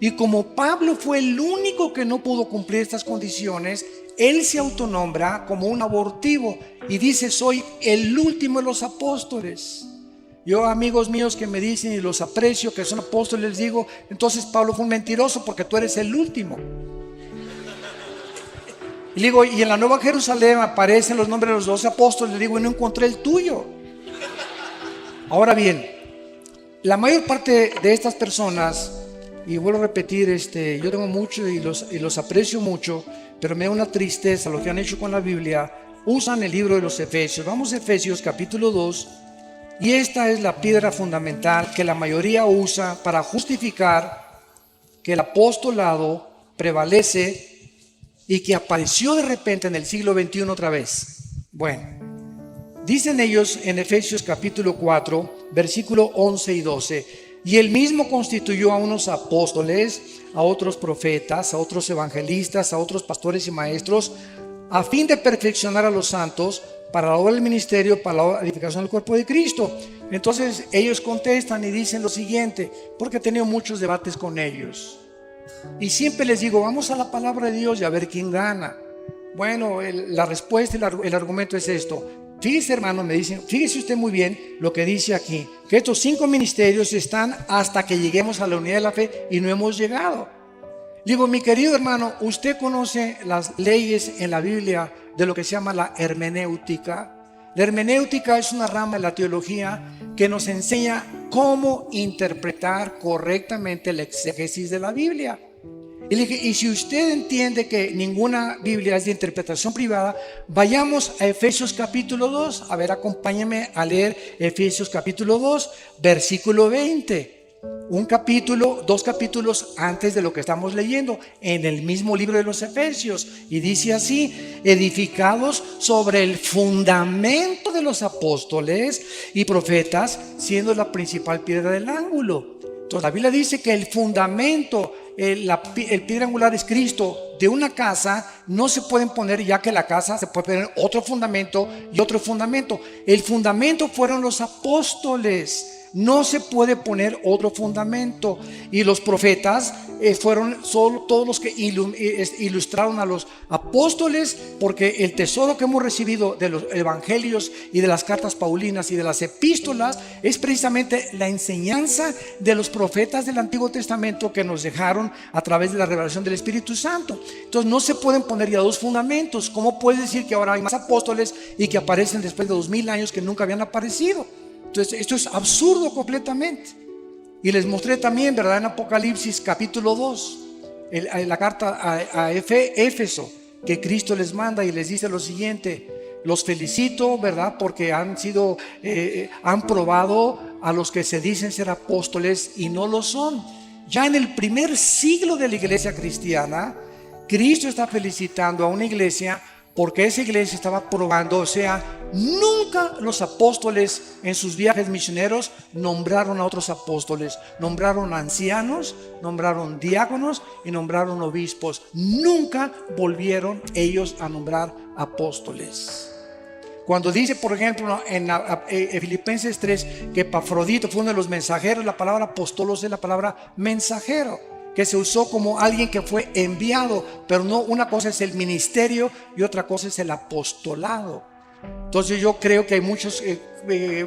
Y como Pablo fue el único que no pudo cumplir estas condiciones, él se autonombra como un abortivo y dice: soy el último de los apóstoles. Yo, amigos míos que me dicen y los aprecio, que son apóstoles, les digo: entonces Pablo fue un mentiroso porque tú eres el último. Y digo, y en la Nueva Jerusalén aparecen los nombres de los 12 apóstoles. Le digo, y no encontré el tuyo. Ahora bien, la mayor parte de estas personas, y vuelvo a repetir, yo tengo mucho y los aprecio mucho, pero me da una tristeza lo que han hecho con la Biblia. Usan el libro de los Efesios. Vamos a Efesios capítulo 2 Y esta es la piedra fundamental que la mayoría usa para justificar que el apostolado prevalece y que apareció de repente en el siglo XXI otra vez. Bueno, dicen ellos en Efesios capítulo 4, versículo 11 y 12, y él mismo constituyó a unos apóstoles, a otros profetas, a otros evangelistas, a otros pastores y maestros, a fin de perfeccionar a los santos para la obra del ministerio, para la edificación del cuerpo de Cristo. Entonces ellos contestan y dicen lo siguiente, porque he tenido muchos debates con ellos. Y siempre les digo, vamos a la palabra de Dios y a ver quién gana. Bueno, la respuesta, el argumento es esto. Fíjese, hermano, me dicen, fíjese usted muy bien lo que dice aquí, que estos 5 ministerios están hasta que lleguemos a la unidad de la fe y no hemos llegado. Digo, mi querido hermano, usted conoce las leyes en la Biblia de lo que se llama la hermenéutica. La hermenéutica es una rama de la teología que nos enseña cómo interpretar correctamente el exégesis de la Biblia. Y le dije, y si usted entiende que ninguna Biblia es de interpretación privada, vayamos a Efesios capítulo 2. A ver, acompáñame a leer Efesios capítulo 2, versículo 20. Un capítulo, 2 capítulos antes de lo que estamos leyendo en el mismo libro de los Efesios, y dice así: edificados sobre el fundamento de los apóstoles y profetas, siendo la principal piedra del ángulo. Entonces la Biblia dice que el fundamento, el piedra angular es Cristo. De una casa no se pueden poner, ya que la casa se puede poner otro fundamento y otro fundamento. El fundamento fueron los apóstoles. No se puede poner otro fundamento. Y los profetas fueron solo todos los que ilustraron a los apóstoles, porque el tesoro que hemos recibido de los evangelios y de las cartas paulinas y de las epístolas es precisamente la enseñanza de los profetas del Antiguo Testamento que nos dejaron a través de la revelación del Espíritu Santo. Entonces no se pueden poner ya dos fundamentos. ¿Cómo puedes decir que ahora hay más apóstoles y que aparecen después de 2000 años que nunca habían aparecido? Entonces esto es absurdo completamente. Y les mostré también, ¿verdad?, en Apocalipsis capítulo 2, la carta a Éfeso, que Cristo les manda y les dice lo siguiente: los felicito, ¿verdad?, porque han probado a los que se dicen ser apóstoles y no lo son. Ya en el primer siglo de la iglesia cristiana, Cristo está felicitando a una iglesia porque esa iglesia estaba probando, o sea, nunca los apóstoles en sus viajes misioneros nombraron a otros apóstoles. Nombraron ancianos, nombraron diáconos y nombraron obispos. Nunca volvieron ellos a nombrar apóstoles. Cuando dice, por ejemplo, en Filipenses 3, que Epafrodito fue uno de los mensajeros, la palabra apostolos es la palabra mensajero, que se usó como alguien que fue enviado, pero no, una cosa es el ministerio y otra cosa es el apostolado. Entonces yo creo que hay muchos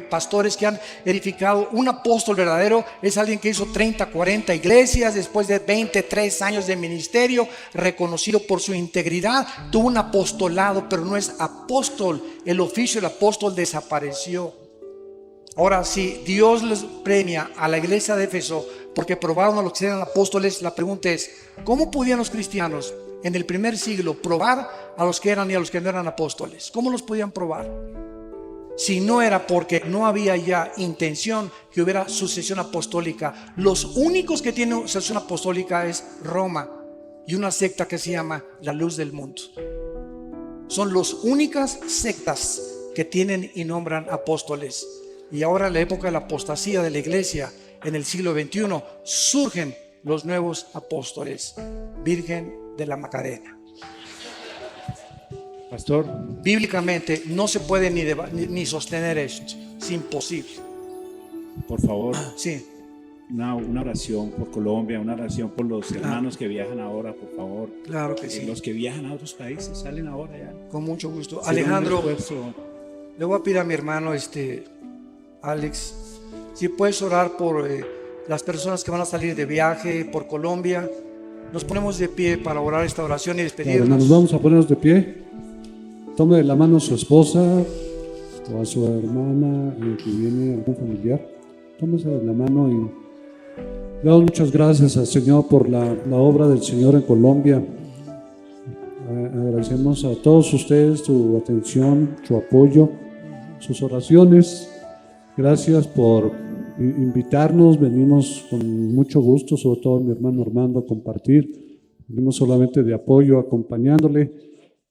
pastores que han edificado. Un apóstol verdadero es alguien que hizo 30, 40 iglesias después de 23 años de ministerio, reconocido por su integridad. Tuvo un apostolado, pero no es apóstol. El oficio del apóstol desapareció. Ahora, si Dios les premia a la iglesia de Éfeso porque probaron a los que eran apóstoles, la pregunta es: ¿cómo podían los cristianos en el primer siglo probar a los que eran y a los que no eran apóstoles? ¿Cómo los podían probar? Si no era porque no había ya intención que hubiera sucesión apostólica. Los únicos que tienen sucesión apostólica es Roma y una secta que se llama la Luz del Mundo. Son las únicas sectas que tienen y nombran apóstoles. Y ahora, en la época de la apostasía de la iglesia, en el siglo XXI, surgen los nuevos apóstoles. Virgen de la Macarena. Pastor, Bíblicamente no se puede ni sostener esto. Es imposible. por favor, Sí, una oración por Colombia, una oración por los hermanos que viajan ahora, por favor. claro que sí. Los que viajan a otros países salen ahora ya. Con mucho gusto. Será un Alejandro, esfuerzo. le voy a pedir a mi hermano Alex, si puedes orar por las personas que van a salir de viaje por Colombia. Nos ponemos de pie para orar esta oración y Claro, despedirnos. hermanos, vamos a ponernos de pie. Tome de la mano a su esposa o a su hermana que viene, algún familiar. Tómese de la mano y le damos muchas gracias al Señor por la obra del Señor en Colombia. Agradecemos a todos ustedes su atención, su apoyo, sus oraciones. Gracias por invitarnos. Venimos con mucho gusto, sobre todo mi hermano Armando, a compartir. Venimos solamente de apoyo, acompañándole.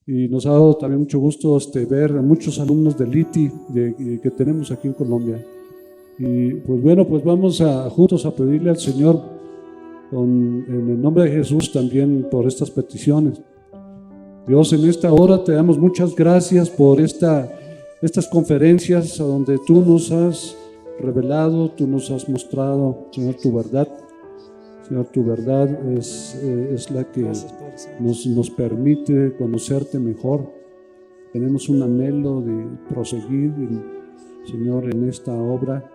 Y nos ha dado también mucho gusto ver a muchos alumnos del ITI que tenemos aquí en Colombia. Y pues bueno, pues vamos juntos a pedirle al Señor en el nombre de Jesús también por estas peticiones. Dios, en esta hora te damos muchas gracias por estas conferencias donde tú nos has revelado, tú nos has mostrado, Señor, tu verdad. Señor, tu verdad es la que nos permite conocerte mejor. Tenemos un anhelo de proseguir, Señor, en esta obra,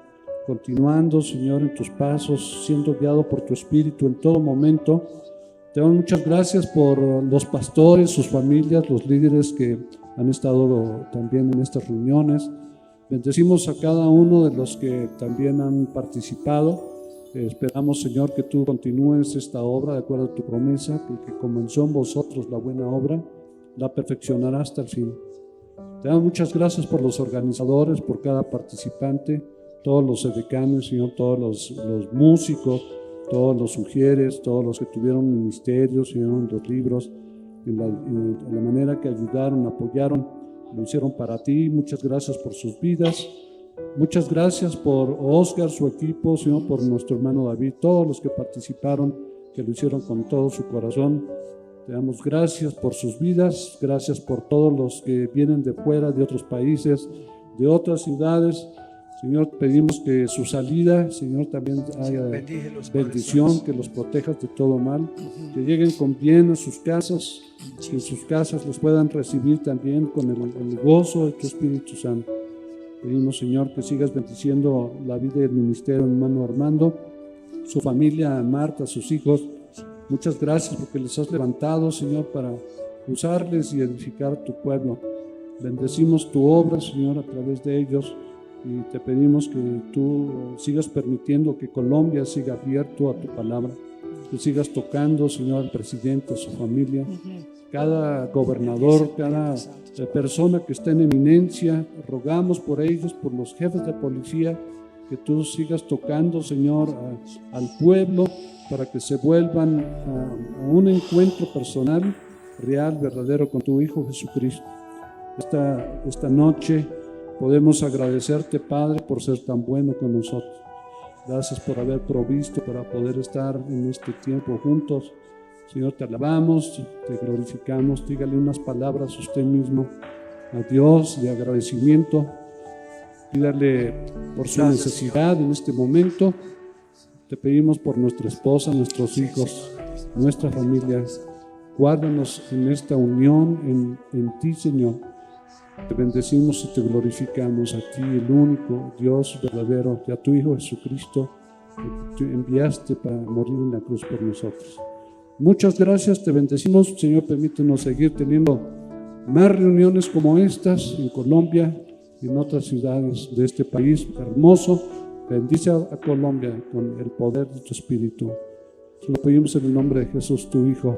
continuando, Señor, en tus pasos, siendo guiado por tu Espíritu en todo momento. Te doy muchas gracias por los pastores, sus familias, los líderes que han estado también en estas reuniones. Bendecimos a cada uno de los que también han participado. Esperamos, Señor, que tú continúes esta obra de acuerdo a tu promesa, que comenzó en vosotros la buena obra, la perfeccionará hasta el fin. Te damos muchas gracias por los organizadores, por cada participante, todos los edecanes, Señor, todos los músicos, todos los sugieres, todos los que tuvieron ministerios, Señor, los libros, en la manera que ayudaron, apoyaron, lo hicieron para ti. Muchas gracias por sus vidas. Muchas gracias por Oscar, su equipo, Señor, por nuestro hermano David, todos los que participaron, que lo hicieron con todo su corazón. Te damos gracias por sus vidas, gracias por todos los que vienen de fuera, de otros países, de otras ciudades. Señor, pedimos que su salida, Señor, también haya bendición, que los protejas de todo mal, que lleguen con bien a sus casas, que en sus casas los puedan recibir también con el gozo de tu Espíritu Santo. Pedimos, Señor, que sigas bendiciendo la vida y el ministerio de hermano Armando, su familia, Marta, sus hijos. Muchas gracias porque les has levantado, Señor, para usarles y edificar tu pueblo. Bendecimos tu obra, Señor, a través de ellos. Y te pedimos que tú sigas permitiendo que Colombia siga abierto a tu palabra, que sigas tocando, Señor, al presidente, a su familia, cada gobernador, cada persona que está en eminencia. Rogamos por ellos, por los jefes de policía, que tú sigas tocando, Señor, al pueblo, para que se vuelvan a un encuentro personal, real, verdadero con tu Hijo Jesucristo. Esta noche podemos agradecerte, Padre, por ser tan bueno con nosotros. Gracias por haber provisto para poder estar en este tiempo juntos. Señor, te alabamos, te glorificamos. Dígale unas palabras a usted mismo, a Dios, de agradecimiento. Pídale por su necesidad en este momento. Te pedimos por nuestra esposa, nuestros hijos, nuestra familia. Guárdanos en esta unión en ti, Señor. Te bendecimos y te glorificamos a ti, el único Dios verdadero, y a tu Hijo Jesucristo, que tú enviaste para morir en la cruz por nosotros. Muchas gracias, te bendecimos. Señor, permítenos seguir teniendo más reuniones como estas en Colombia y en otras ciudades de este país hermoso. Bendice a Colombia con el poder de tu Espíritu. Lo pedimos en el nombre de Jesús, tu Hijo.